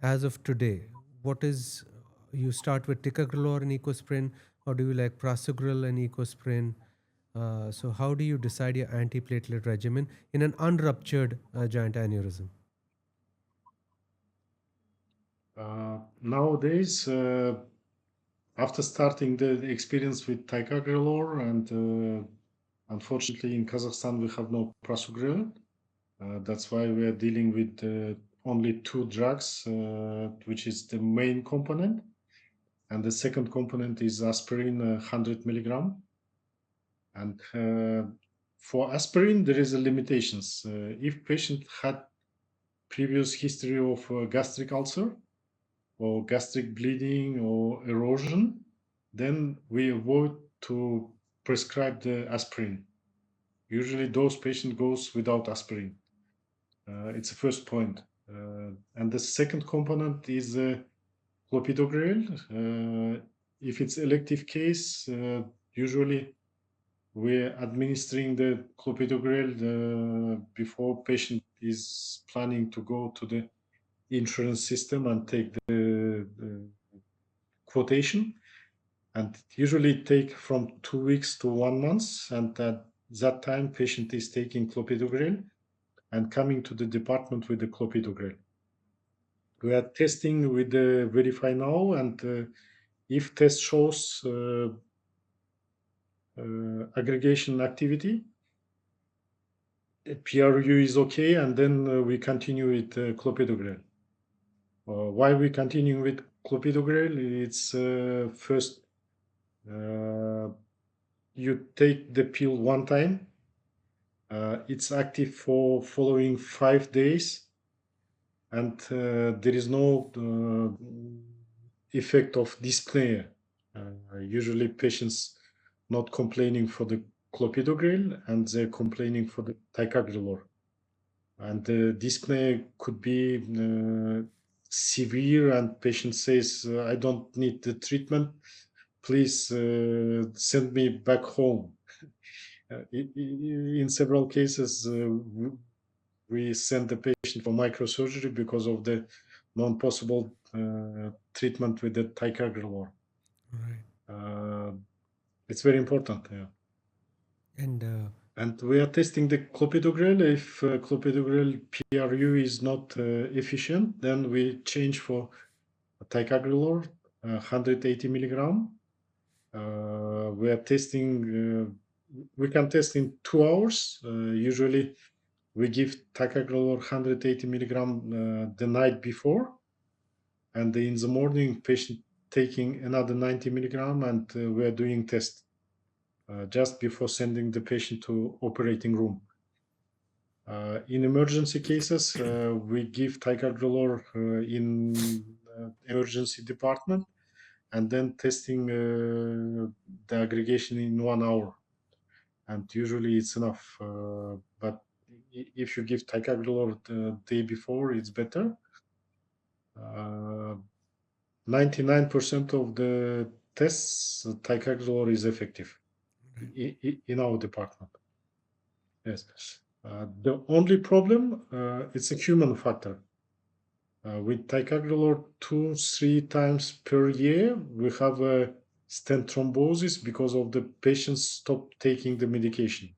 as of today? What is, you start with ticagrelor and ecosprin, or do you like prasugrel and ecosprin? So how do you decide your antiplatelet regimen in an unruptured giant aneurysm? Nowadays, after starting the experience with ticagrelor, and unfortunately in Kazakhstan we have no prasugrel. That's why we are dealing with only two drugs, which is the main component, and the second component is aspirin, 100 milligram. And for aspirin, there is a limitations. If patient had previous history of gastric ulcer or gastric bleeding or erosion, then we avoid to prescribe the aspirin. Usually those patient goes without aspirin. It's the first point. And the second component is clopidogrel. If it's elective case, usually we're administering the clopidogrel before patient is planning to go to the insurance system and take the quotation. And usually take from 2 weeks to 1 month. And at that time, patient is taking clopidogrel and coming to the department with the clopidogrel. We are testing with the Verify Now, and if test shows aggregation activity, PRU is okay, and then we continue with clopidogrel. Why we continue with clopidogrel? It's first, you take the pill one time. It's active for following 5 days, and there is no effect of dyspnea. Usually patients not complaining for the clopidogrel, and they're complaining for the ticagrelor. And the dyspnea could be severe, and patient says, I don't need the treatment, please send me back home. In several cases, we send the patient for microsurgery because of the non-possible treatment with the ticagrelor. Right. It's very important. Yeah. And And we are testing the clopidogrel. If clopidogrel PRU is not efficient, then we change for ticagrelor, 180 milligram. We are testing, we can test in 2 hours. Usually we give ticagrelor 180 milligram the night before, and in the morning patient taking another 90 milligram, and we are doing test just before sending the patient to operating room. In emergency cases, we give ticagrelor in emergency department, and then testing the aggregation in 1 hour. And usually it's enough. But if you give ticagrelor the day before, it's better. 99% of the tests, ticagrelor is effective in our department. Yes. The only problem, it's a human factor. With ticagrelor 2-3 times per year, we have a stent thrombosis because of the patients stop taking the medication.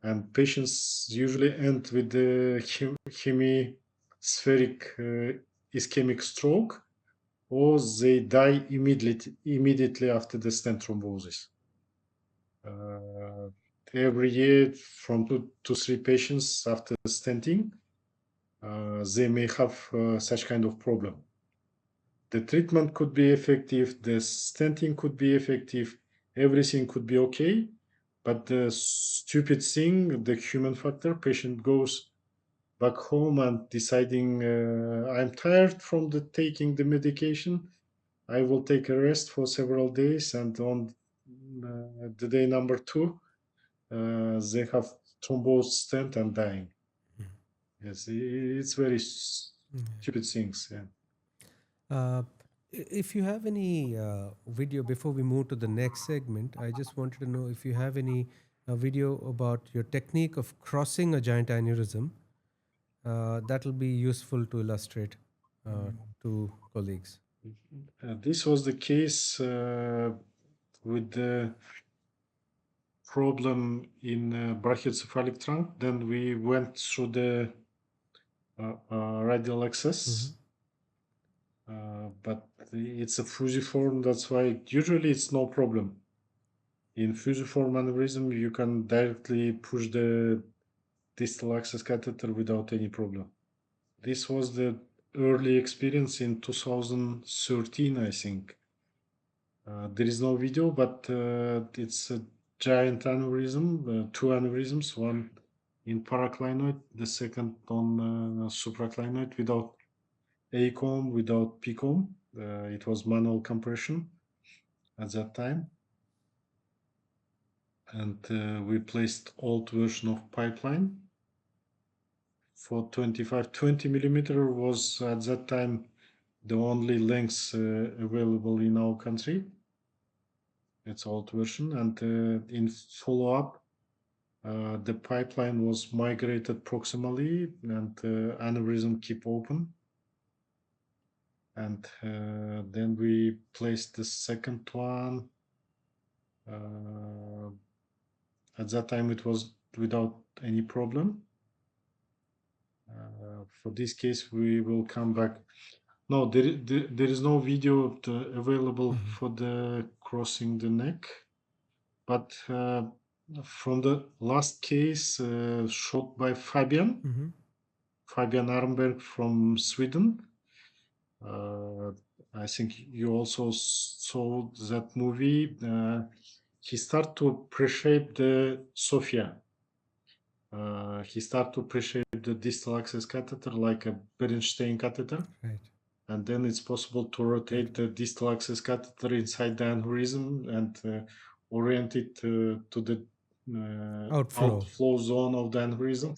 And patients usually end with the hemispheric ischemic stroke. or they die immediately after the stent thrombosis. Every year, from 2 to 3 patients after stenting, they may have such kind of problem. The treatment could be effective, the stenting could be effective, everything could be okay, but the stupid thing, the human factor, patient goes back home and deciding, I'm tired from taking the medication, I will take a rest for several days, and on the day number 2, they have thrombosed stent and dying. Yes, it's very stupid things. Yeah. If you have any video before we move to the next segment, I just wanted to know if you have any video about your technique of crossing a giant aneurysm. That will be useful to illustrate to colleagues. This was the case with the problem in brachiocephalic trunk. Then we went through the radial access, but it's a fusiform. That's why usually it's no problem. In fusiform aneurysm, you can directly push the distal access catheter without any problem. This was the early experience in 2013, I think. There is no video, but it's a giant aneurysm, 2 aneurysms, one in paraclinoid, the second on supraclinoid without ACOM, without PCOM. It was manual compression at that time. And we placed old version of pipeline for 20 millimeter was at that time the only length available in our country. It's old version, and in follow-up, the pipeline was migrated proximally, and aneurysm keep open. And then we placed the second one. At that time, it was without any problem. For this case, we will come back. No, there is no video available for the crossing the neck, but from the last case shot by Fabian Armberg from Sweden. I think you also saw that movie. He started to preshape the Sophia. He started to preshape the distal access catheter like a Bernstein catheter. Right. And then it's possible to rotate the distal access catheter inside the aneurysm and orient it to the outflow zone of the aneurysm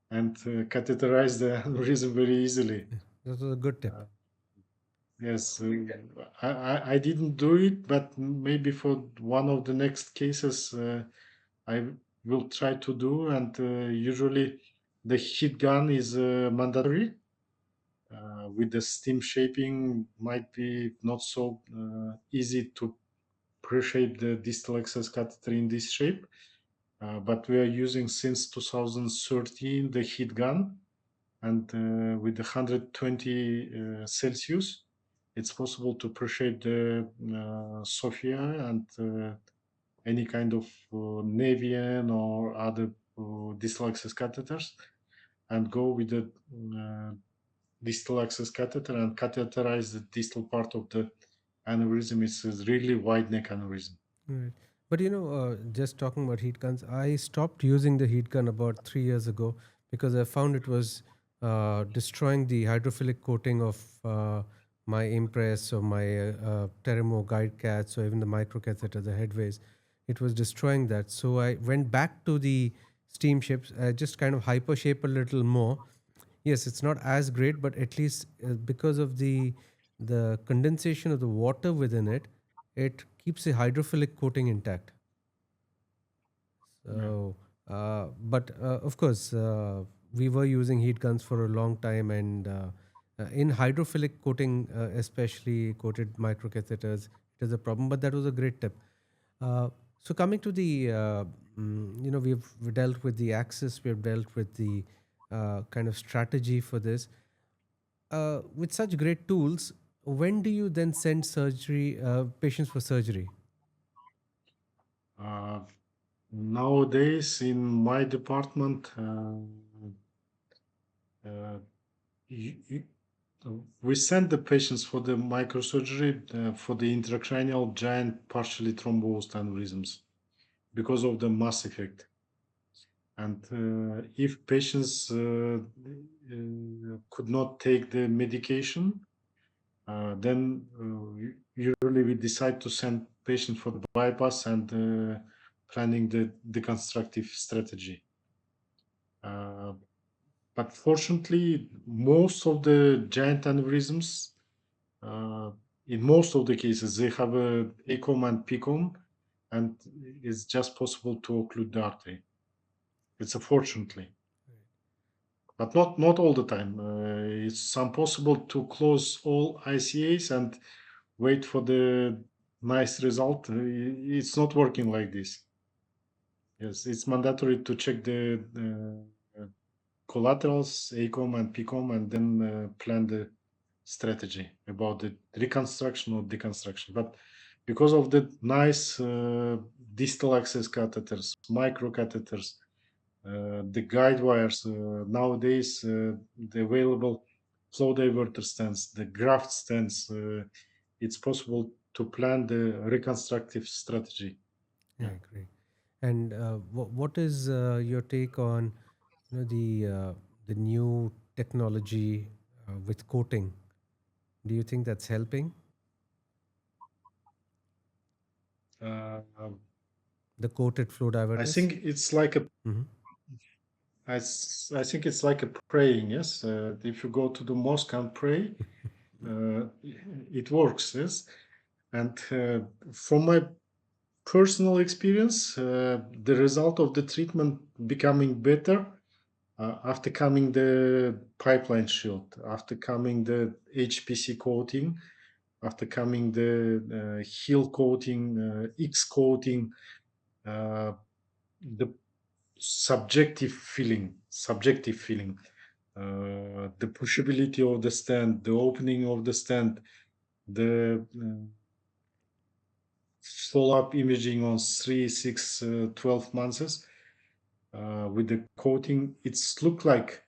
and catheterize the aneurysm very easily. That was a good tip. Yes, I didn't do it, but maybe for one of the next cases I will try to do. And usually the heat gun is mandatory. With the steam shaping, might be not so easy to pre-shape the distal access catheter in this shape. But we are using since 2013 the heat gun, and with the 120 Celsius, it's possible to pre-shape the Sophia and any kind of Navian or other distal access catheters, and go with the distal access catheter and catheterize the distal part of the aneurysm. It's a really wide neck aneurysm. Right. But just talking about heat guns, I stopped using the heat gun about 3 years ago because I found it was destroying the hydrophilic coating of my Impress or my Teramo guide cats or even the microcatheter, the headways. It was destroying that. So I went back to the steam ships. I just kind of hyper shape a little more. Yes, it's not as great, but at least because of the condensation of the water within it, it keeps the hydrophilic coating intact. So, but of course, we were using heat guns for a long time, and in hydrophilic coating, especially coated microcatheters, it is a problem. But that was a great tip. So coming to the, we've dealt with the axis, we've dealt with the kind of strategy for this. With such great tools, when do you then send surgery patients for surgery? Nowadays, in my department, we send the patients for the microsurgery for the intracranial giant partially thrombosed aneurysms because of the mass effect. And if patients could not take the medication, then usually we decide to send patient for the bypass and planning the deconstructive strategy. But fortunately, most of the giant aneurysms, in most of the cases, they have a ACOM and PCOM, and it's just possible to occlude the artery. It's a fortunately, but not all the time. It's impossible to close all ICAs and wait for the nice result. It's not working like this. Yes, it's mandatory to check the collaterals, ACOM and PCOM, and then plan the strategy about the reconstruction or deconstruction. But because of the nice distal access catheters, micro catheters, the guide wires, nowadays the available flow diverter stents, the graft stents, it's possible to plan the reconstructive strategy. Yeah, Yeah. great. And what is your take on the new technology with coating? Do you think that's helping Uh, the coated flow I diverters? think it's like a Mm-hmm. I think it's like a praying. Yes, if you go to the mosque and pray, it works. Yes, and from my personal experience, the result of the treatment becoming better after coming the pipeline shield, after coming the HPC coating, after coming the heel coating, X coating, the subjective feeling, the pushability of the stand, the opening of the stand, the follow-up imaging on 3, 6, 12 months with the coating, it's look like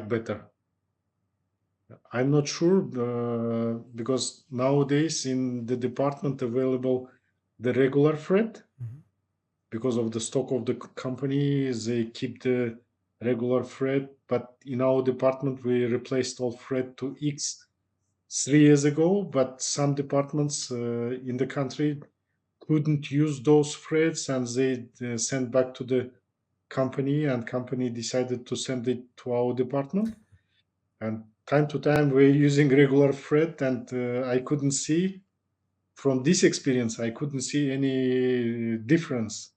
better. I'm not sure because nowadays in the department available the regular thread Mm-hmm. because of the stock of the company, they keep the regular thread. But in our department, we replaced all thread to X 3 years ago. But some departments in the country couldn't use those threads, and they sent back to the company, and company decided to send it to our department. And time to time, we're using regular thread, and I couldn't see from this experience, I couldn't see any difference.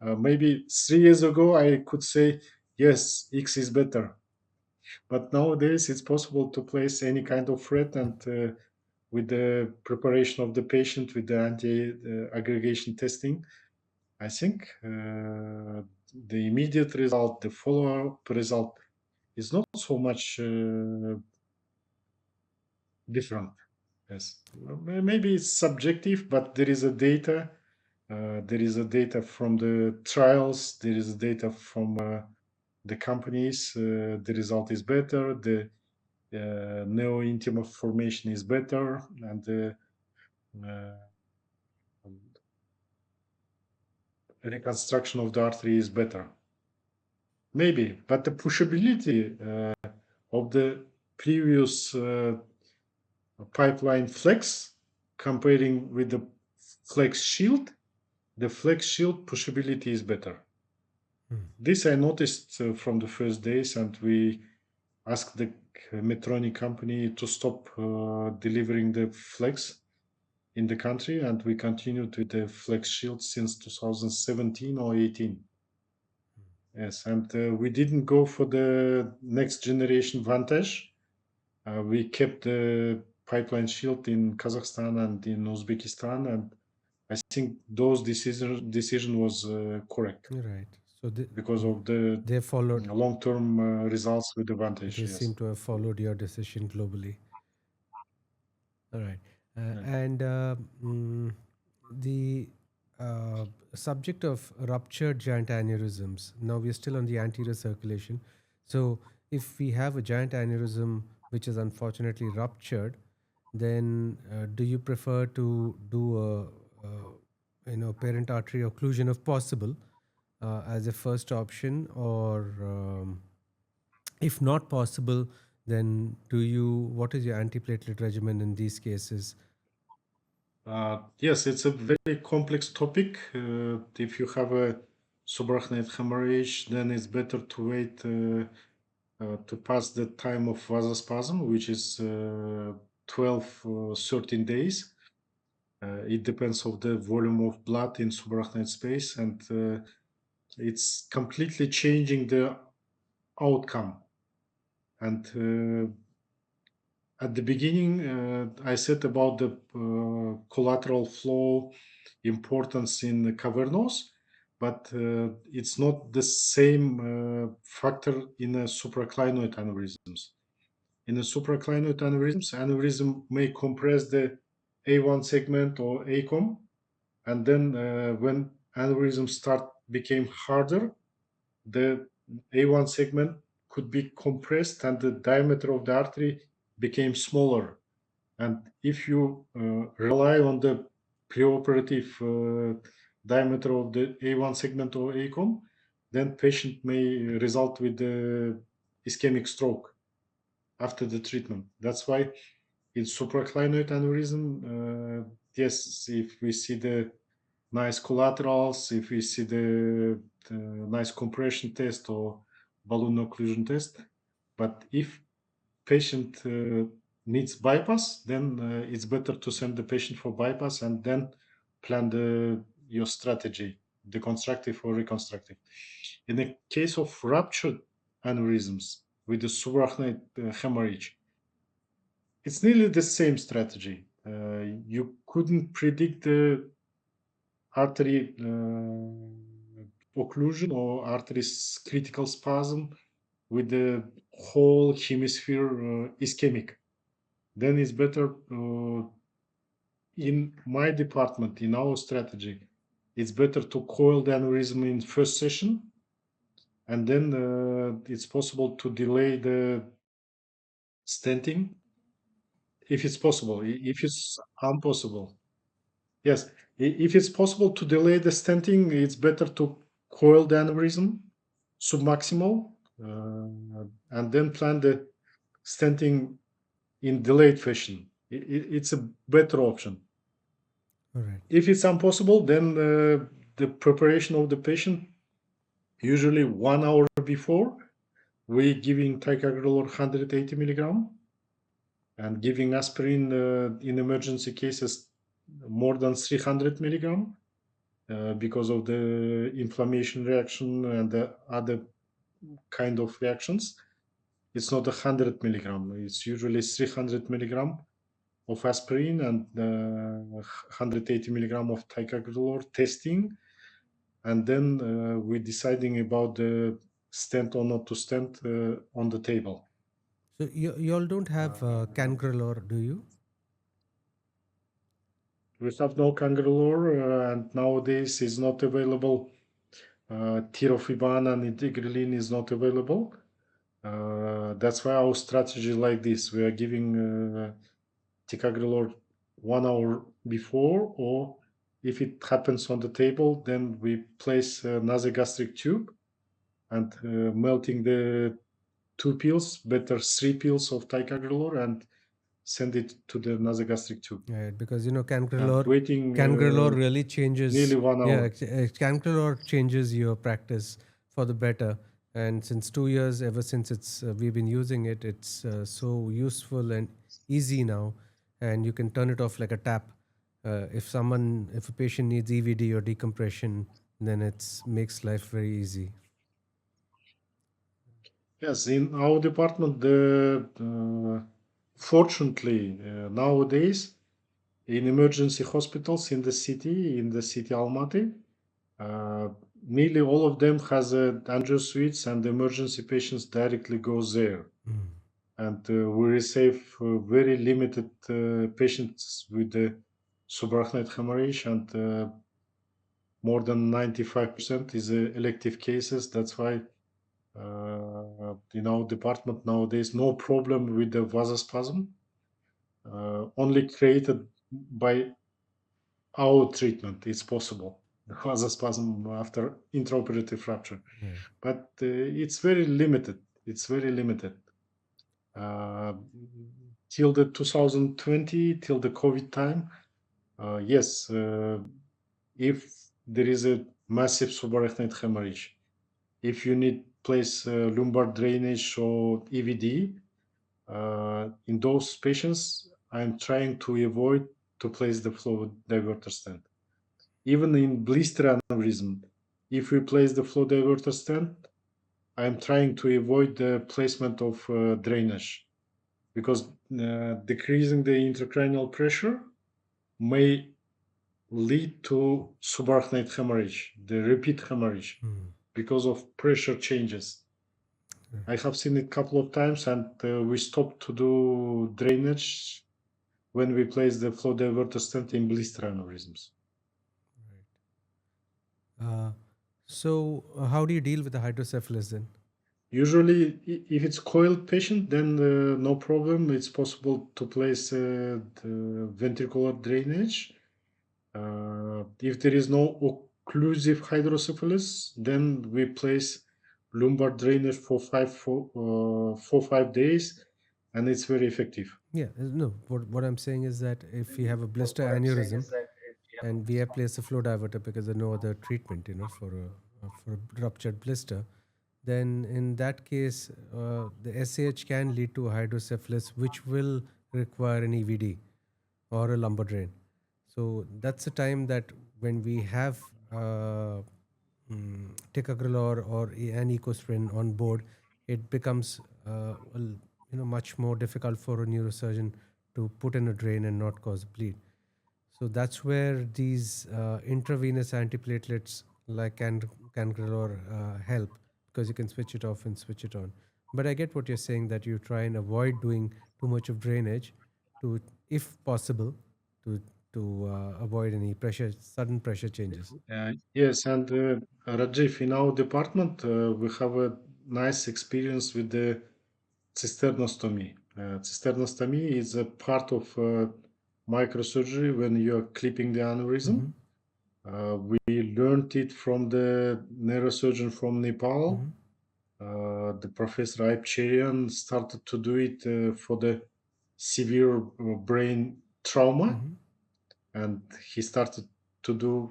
Maybe 3 years ago, I could say, yes, X is better. But nowadays, it's possible to place any kind of thread, and with the preparation of the patient, with the anti-aggregation testing, I think the immediate result, the follow-up result, is not so much different. Yes, maybe it's subjective, but there is a data. There is a data from the trials. There is data from the companies. The result is better. The neo-intima formation is better, and the uh, reconstruction of the artery is better. Maybe, but the pushability of the previous pipeline flex comparing with the flex shield, the flex shield pushability is better. This I noticed from the first days, and we asked the Medtronic company to stop delivering the flex in the country, and we continued with the flex shield since 2017 or 18. Yes, and we didn't go for the next generation Vantage. We kept the pipeline shield in Kazakhstan and in Uzbekistan, and I think those decision was correct Right. So because of the they followed. long-term results with the Vantage. They Yes. seem to have followed your decision globally. All right. Yeah. And the uh, subject of ruptured giant aneurysms. Now we're still on the anterior circulation. So if we have a giant aneurysm which is unfortunately ruptured, then do you prefer to do parent artery occlusion if possible as a first option, or if not possible, then what is your antiplatelet regimen in these cases? Yes, it's a very complex topic. If you have a subarachnoid hemorrhage, then it's better to wait to pass the time of vasospasm, which is 12 13 days. It depends of the volume of blood in subarachnoid space, and it's completely changing the outcome. And at the beginning, I said about the collateral flow importance in the cavernous, but it's not the same factor in a supraclinoid aneurysms. In a supraclinoid aneurysms, aneurysm may compress the A1 segment or ACOM, and then when aneurysm start became harder, the A1 segment could be compressed and the diameter of the artery became smaller. And if you rely on the preoperative diameter of the A1 segment or ACOM, then patient may result with the ischemic stroke after the treatment. That's why in supraclinoid aneurysm, yes, if we see the nice collaterals, if we see the nice compression test or balloon occlusion test, but if patient needs bypass, then it's better to send the patient for bypass and then plan your strategy, deconstructive or reconstructive. In the case of ruptured aneurysms with the subarachnoid hemorrhage, it's nearly the same strategy. You couldn't predict the artery occlusion or artery critical spasm with the whole hemisphere ischemic. Then it's better in my department, in our strategy, it's better to coil the aneurysm in first session, and then it's possible to delay the stenting if it's possible. If it's impossible, yes, if it's possible to delay the stenting, it's better to coil the aneurysm submaximal, and then plan the stenting in delayed fashion. It's a better option. All right. If it's impossible, then the preparation of the patient, usually 1 hour before, we giving ticagrelor 180 milligram and giving aspirin in emergency cases more than 300 milligram because of the inflammation reaction and the other kind of reactions. It's not 100 milligram. It's usually 300 milligram of aspirin and 180 milligram of ticagrelor testing, and then we're deciding about the stent or not to stent on the table. So you all don't have cangrelor, do you? We have no cangrelor, and nowadays is not available. Tirofiban and integrilin is not available. That's why our strategy like this: we are giving ticagrelor 1 hour before, or if it happens on the table, then we place a nasogastric tube and melting the 2 pills, better 3 pills of ticagrelor, and send it to the nasogastric tube. Right, because And waiting cangrelor really changes. nearly 1 hour. Yeah, cangrelor changes your practice for the better. And since 2 years, ever since it's we've been using it, it's so useful and easy now, and you can turn it off like a tap. If a patient needs EVD or decompression, then it's makes life very easy. Yes, in our department, fortunately, nowadays, in emergency hospitals in the city Almaty, uh, nearly all of them has angio suites, and emergency patients directly go there. Mm. and we receive very limited patients with the subarachnoid hemorrhage, and more than 95% is elective cases. That's why in our department nowadays no problem with the vasospasm, only created by our treatment. It's possible the vasospasm after intraoperative rupture, Right. but it's very limited. It's very limited. uh, till the 2020, till the COVID time. Yes, if there is a massive subarachnoid hemorrhage, if you need place lumbar drainage or EVD, in those patients, I'm trying to avoid to place the flow diverter stent. Even in blister aneurysm, if we place the flow diverter stent, I'm trying to avoid the placement of drainage, because decreasing the intracranial pressure may lead to subarachnoid hemorrhage, the repeat hemorrhage, Mm. because of pressure changes. I have seen it a couple of times, and we stopped to do drainage when we place the flow diverter stent in blister aneurysms. Uh, so, how do you deal with the hydrocephalus then? Usually, if it's coiled patient, then no problem. It's possible to place the ventricular drainage. If there is no occlusive hydrocephalus, then we place lumbar drainage for 5 days, and it's very effective. Yeah, no. What I'm saying is that if we have a blister aneurysm and we have placed a flow diverter because there's no other treatment, for a ruptured blister, then in that case, the SAH can lead to hydrocephalus, which will require an EVD or a lumbar drain. So that's the time that when we have ticagrelor or an ecosprin on board, it becomes much more difficult for a neurosurgeon to put in a drain and not cause bleed. So that's where these intravenous antiplatelets like cangrelor help, because you can switch it off and switch it on. But I get what you're saying, that you try and avoid doing too much of drainage, to, if possible, to avoid any sudden pressure changes. Yes, and Rajiv, in our department, we have a nice experience with the cisternostomy. Cisternostomy is a part of microsurgery when you are clipping the aneurysm. Mm-hmm. We learned it from the neurosurgeon from Nepal. Mm-hmm. The Professor Aip Cherian started to do it for the severe brain trauma, Mm-hmm. and he started to do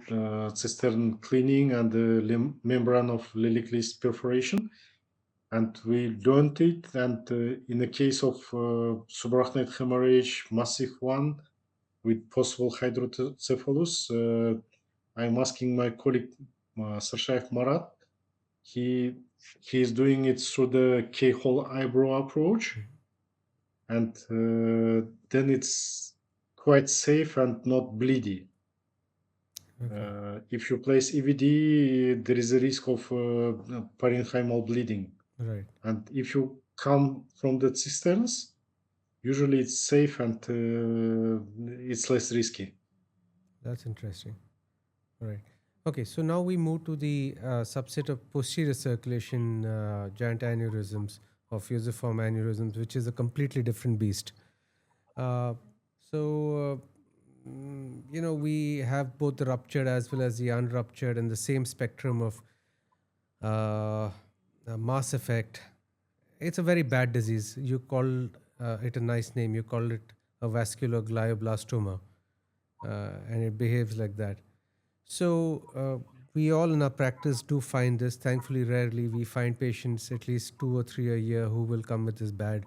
cistern cleaning and the membrane of Lillichlease perforation. And we learned it. And in the case of subarachnoid hemorrhage, massive one, with possible hydrocephalus, I'm asking my colleague Sarshayev Marat. He he is doing it through the K-hole eyebrow approach, and then it's quite safe and not bleedy. Okay. If you place EVD, there is a risk of parenchymal bleeding. Right. And if you come from the cisterns, usually it's safe and it's less risky. That's interesting. Right. Okay, so now we move to the subset of posterior circulation giant aneurysms or fusiform aneurysms, which is a completely different beast. Uh, we have both the ruptured as well as the unruptured and the same spectrum of mass effect. It's a very bad disease. You call it a nice name. You call it a vascular glioblastoma, and it behaves like that. So, we all in our practice do find this. Thankfully, rarely we find patients, at least 2 or 3 a year, who will come with this bad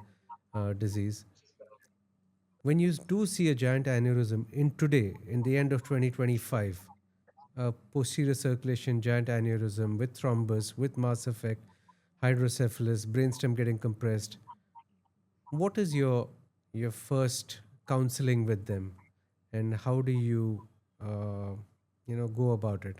disease. When you do see a giant aneurysm in the end of 2025, a posterior circulation giant aneurysm with thrombus, with mass effect, hydrocephalus, brainstem getting compressed, what is your first counseling with them, and how do you go about it?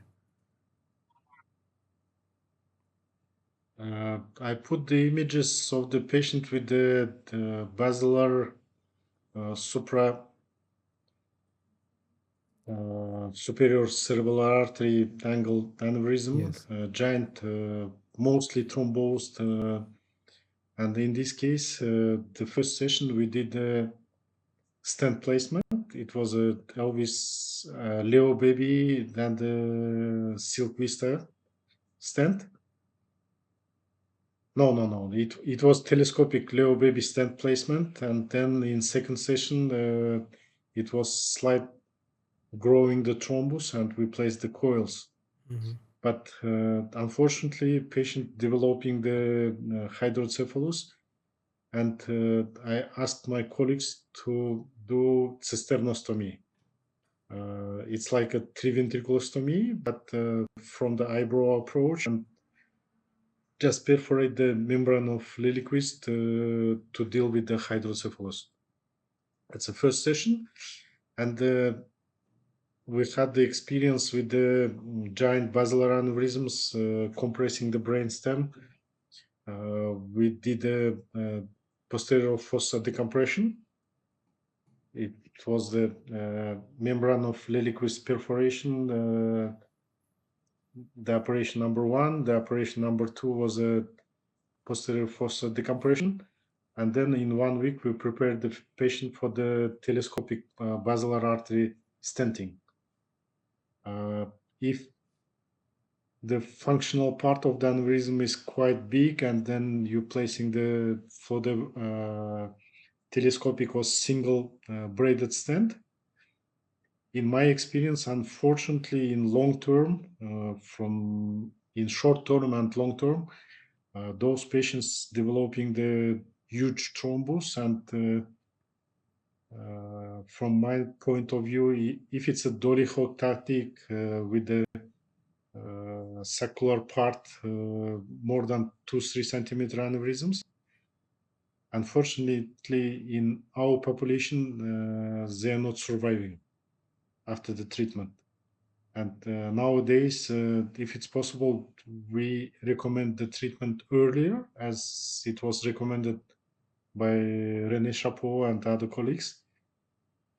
I put the images of the patient with the basilar supra superior cerebral artery angle aneurysm, Yes. giant, mostly thrombosed. And in this case, the first session we did stent placement. It was a Elvis Leo baby, then the Silk Vista stent. No. It was telescopic Leo baby stent placement, and then in second session, it was slight growing the thrombus, and we placed the coils. Mm-hmm. But unfortunately, patient developing the hydrocephalus, and I asked my colleagues to do cisternostomy. It's like a triventriculostomy, but from the eyebrow approach, and just perforate the membrane of Liliequist to deal with the hydrocephalus. That's the first session, and we had the experience with the giant basilar aneurysms compressing the brainstem. We did a posterior fossa decompression. It was the membrane of Liliequist perforation. The operation number one. The operation number two was a posterior fossa decompression. And then in 1 week, we prepared the patient for the telescopic basilar artery stenting. If the functional part of the aneurysm is quite big, and then you placing for the telescopic or single braided stent. In my experience, unfortunately, in long term, in short term and long term, those patients developing the huge thrombus, and from my point of view, if it's a Dolichok tactic with the saccular part more than 2-3 centimeter aneurysms, unfortunately, in our population, they are not surviving after the treatment. And nowadays, if it's possible, we recommend the treatment earlier, as it was recommended by René Chapeau and other colleagues.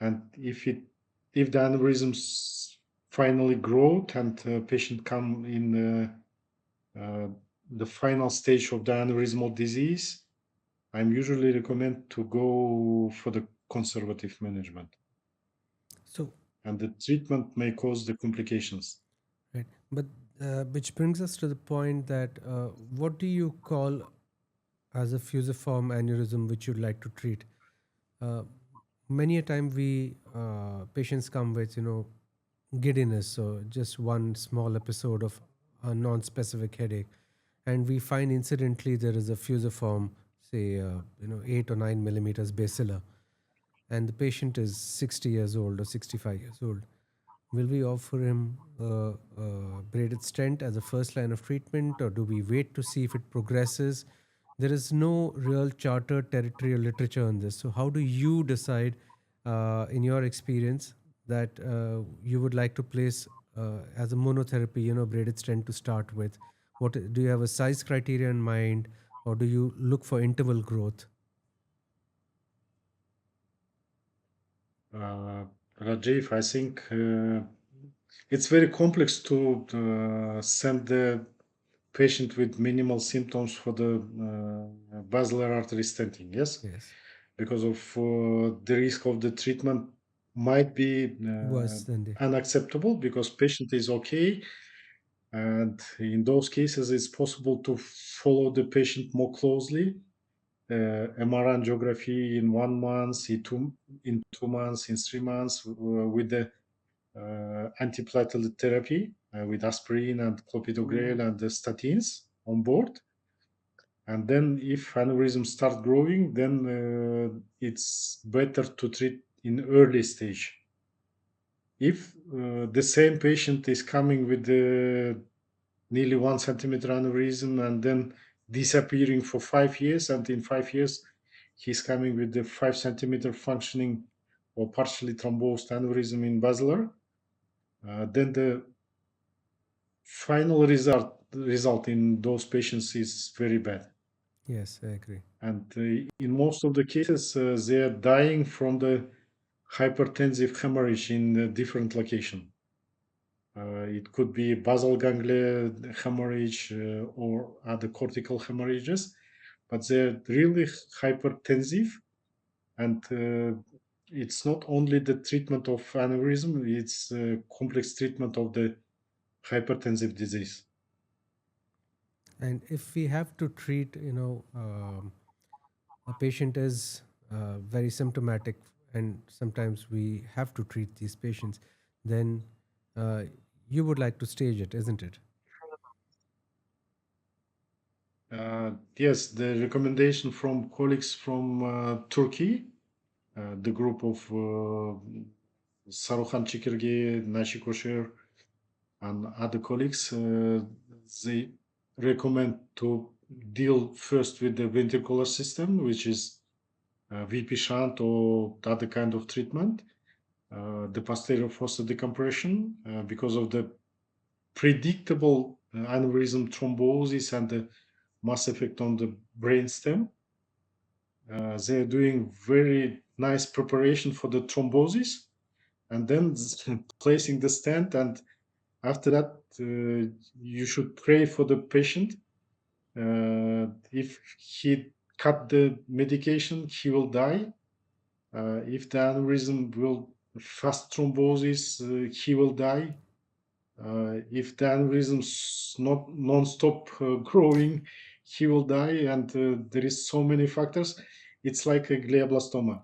And if the aneurysms finally grow and patient come in the final stage of the aneurysmal disease, I'm usually recommend to go for the conservative management. So, And the treatment may cause the complications. right. But which brings us to the point that what do you call as a fusiform aneurysm which you'd like to treat? Uh, Many a time we patients come with giddiness, so just one small episode of a non-specific headache, and we find incidentally there is a fusiform, say 8 or 9 millimeters bacilla, and the patient is 60 years old or 65 years old. Will we offer him a braided stent as a first line of treatment, or do we wait to see if it progresses? There is no real chartered territorial literature on this. So, how do you decide, in your experience, that you would like to place as a monotherapy, braided stent to start with? What do you have a size criteria in mind, or do you look for interval growth? Rajeev, I think it's very complex to send the patient with minimal symptoms for the basilar artery stenting, yes? Yes, Because of the risk of the treatment might be worse than the unacceptable because patient is okay. And in those cases, it's possible to follow the patient more closely. MR angiography in 1 month, in 2 months, in 3 months, with the antiplatelet therapy with aspirin and clopidogrel and the statins on board. And then if aneurysms start growing, then it's better to treat in early stage. If the same patient is coming with the nearly 1 centimeter aneurysm and then disappearing for 5 years, and in 5 years he's coming with the 5 centimeter functioning or partially thrombosed aneurysm in basilar, then the final result result in those patients is very bad. Yes, I agree. And in most of the cases, they are dying from the hypertensive hemorrhage in a different location. It could be basal ganglia hemorrhage or other cortical hemorrhages, but they're really hypertensive. And it's not only the treatment of aneurysm, it's a complex treatment of the hypertensive disease. And if we have to treat, a patient is very symptomatic, and sometimes we have to treat these patients, then uh, you would like to stage it, isn't it? Yes, the recommendation from colleagues from Turkey, the group of Saruhan Çikirge, Nashi Kosher, and other colleagues, they recommend to deal first with the ventricular system, which is VP shunt or other kind of treatment, the posterior fossa decompression, because of the predictable aneurysm thrombosis and the mass effect on the brainstem. They're doing very nice preparation for the thrombosis and then placing the stent. And after that, you should pray for the patient. If he cut the medication, he will die. If the aneurysm will fast thrombosis, he will die. If the aneurysm is not non-stop growing, he will die. And there is so many factors. It's like a glioblastoma.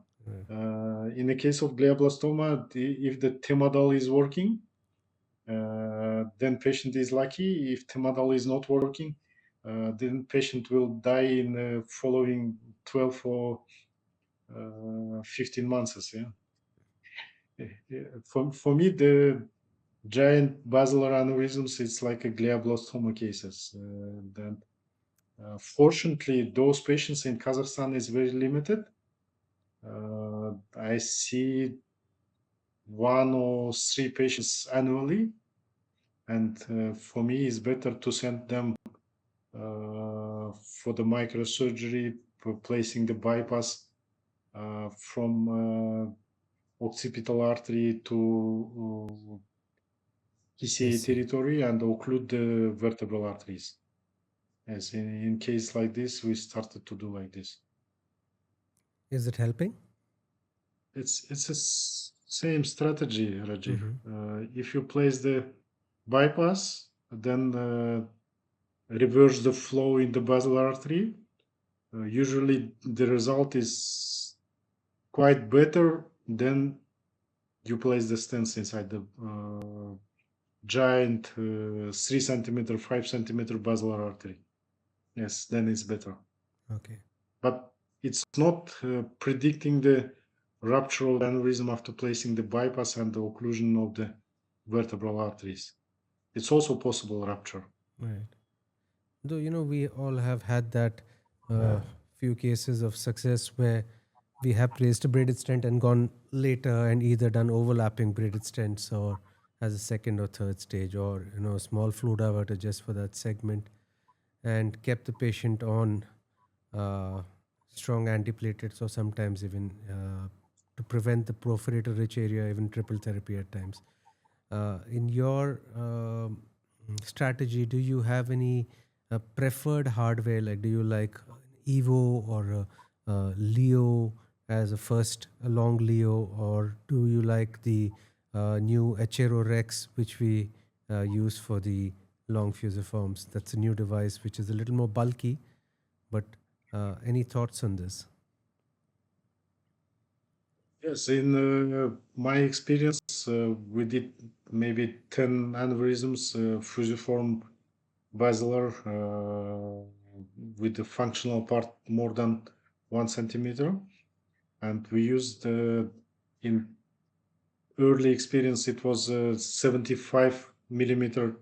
In the case of glioblastoma, if the Temadal is working, then patient is lucky. If Temadal is not working, then patient will die in the following 12 or 15 months. For me, the giant basilar aneurysms, it's like a glioblastoma cases. Then, fortunately, those patients in Kazakhstan is very limited. I see 1 or 3 patients annually, and for me, it's better to send them for the microsurgery, for placing the bypass from occipital artery to PCA territory and occlude the vertebral arteries. Yes, in case like this, we started to do like this. Is it helping? It's a same strategy, Rajeev. If you place the bypass, then reverse the flow in the basal artery. Usually, the result is quite better than you place the stents inside the giant 3 centimeter, 5 centimeter basilar artery. Yes, then it's better. Okay. But it's not predicting the rupture of aneurysm after placing the bypass and the occlusion of the vertebral arteries. It's also possible rupture. Right. Though, we all have had that few cases of success where we have placed a braided stent and gone later and either done overlapping braided stents or as a second or third stage, or a small fluid diverter just for that segment, and kept the patient on strong antiplatelets, or sometimes even to prevent the perforator rich area, even triple therapy at times. In your strategy, do you have any preferred hardware? Like, do you like Evo or Leo as a long Leo, or do you like the new Achero Rex, which we use for the long fusiforms? That's a new device which is a little more bulky, but any thoughts on this? Yes, in my experience, we did maybe 10 aneurysms, fusiform basilar, with the functional part more than 1 centimeter. And we used, in early experience, it was 75 millimeter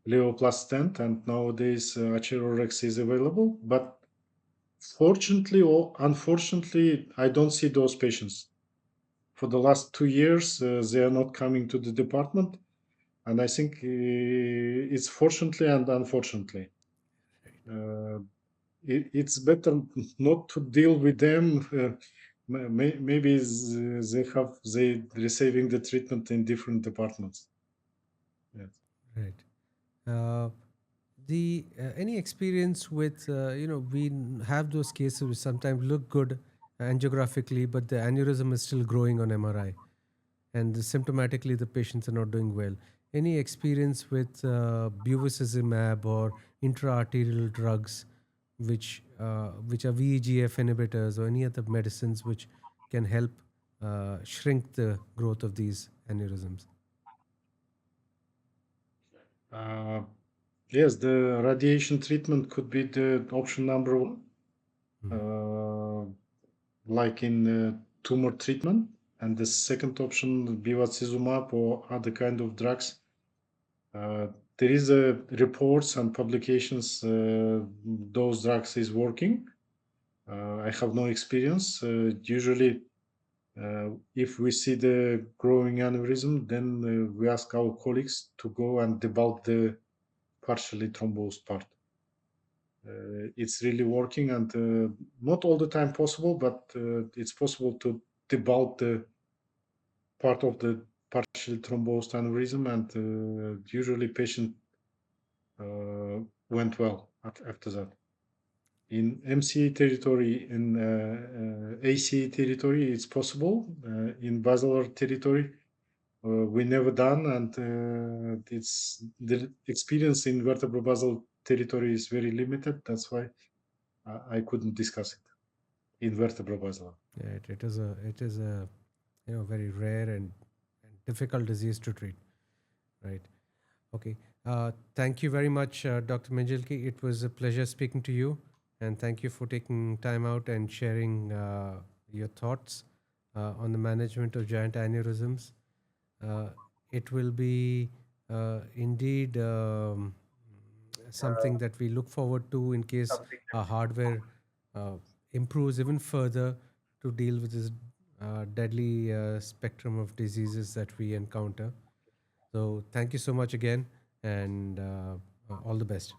Leo plus stent, and nowadays Achero Rex is available. But fortunately or unfortunately, I don't see those patients. For the last 2 years, they are not coming to the department. and I think it's fortunately and unfortunately. It's better not to deal with them. Maybe they receiving the treatment in different departments. Yes. Right. Uh, the any experience with we have those cases which sometimes look good angiographically, but the aneurysm is still growing on MRI, and symptomatically the patients are not doing well. Any experience with bevacizumab or intraarterial drugs, which are VEGF inhibitors or any other medicines which can help shrink the growth of these aneurysms? Uh, yes, the radiation treatment could be the option number one, uh, like in tumor treatment, and the second option, bevacizumab or other kind of drugs. There is reports and publications those drugs is working. I have no experience. Usually, if we see the growing aneurysm, then we ask our colleagues to go and debulk the partially thrombosed part. It's really working, and not all the time possible, but it's possible to debulk the part of the partially thrombosed aneurysm, and usually patient went well after that. In MCA territory, in ACA territory, it's possible. In basilar territory, we never done, and it's the experience in vertebrobasal territory is very limited. That's why I couldn't discuss it in vertebrobasal. Yeah, it is a very rare and difficult disease to treat, right? Okay. Thank you very much, Dr. Mynzhylky. It was a pleasure speaking to you, and thank you for taking time out and sharing your thoughts on the management of giant aneurysms. Uh, it will be indeed something that we look forward to in case our hardware uh, improves even further to deal with this deadly spectrum of diseases that we encounter. So, thank you so much again, and all the best.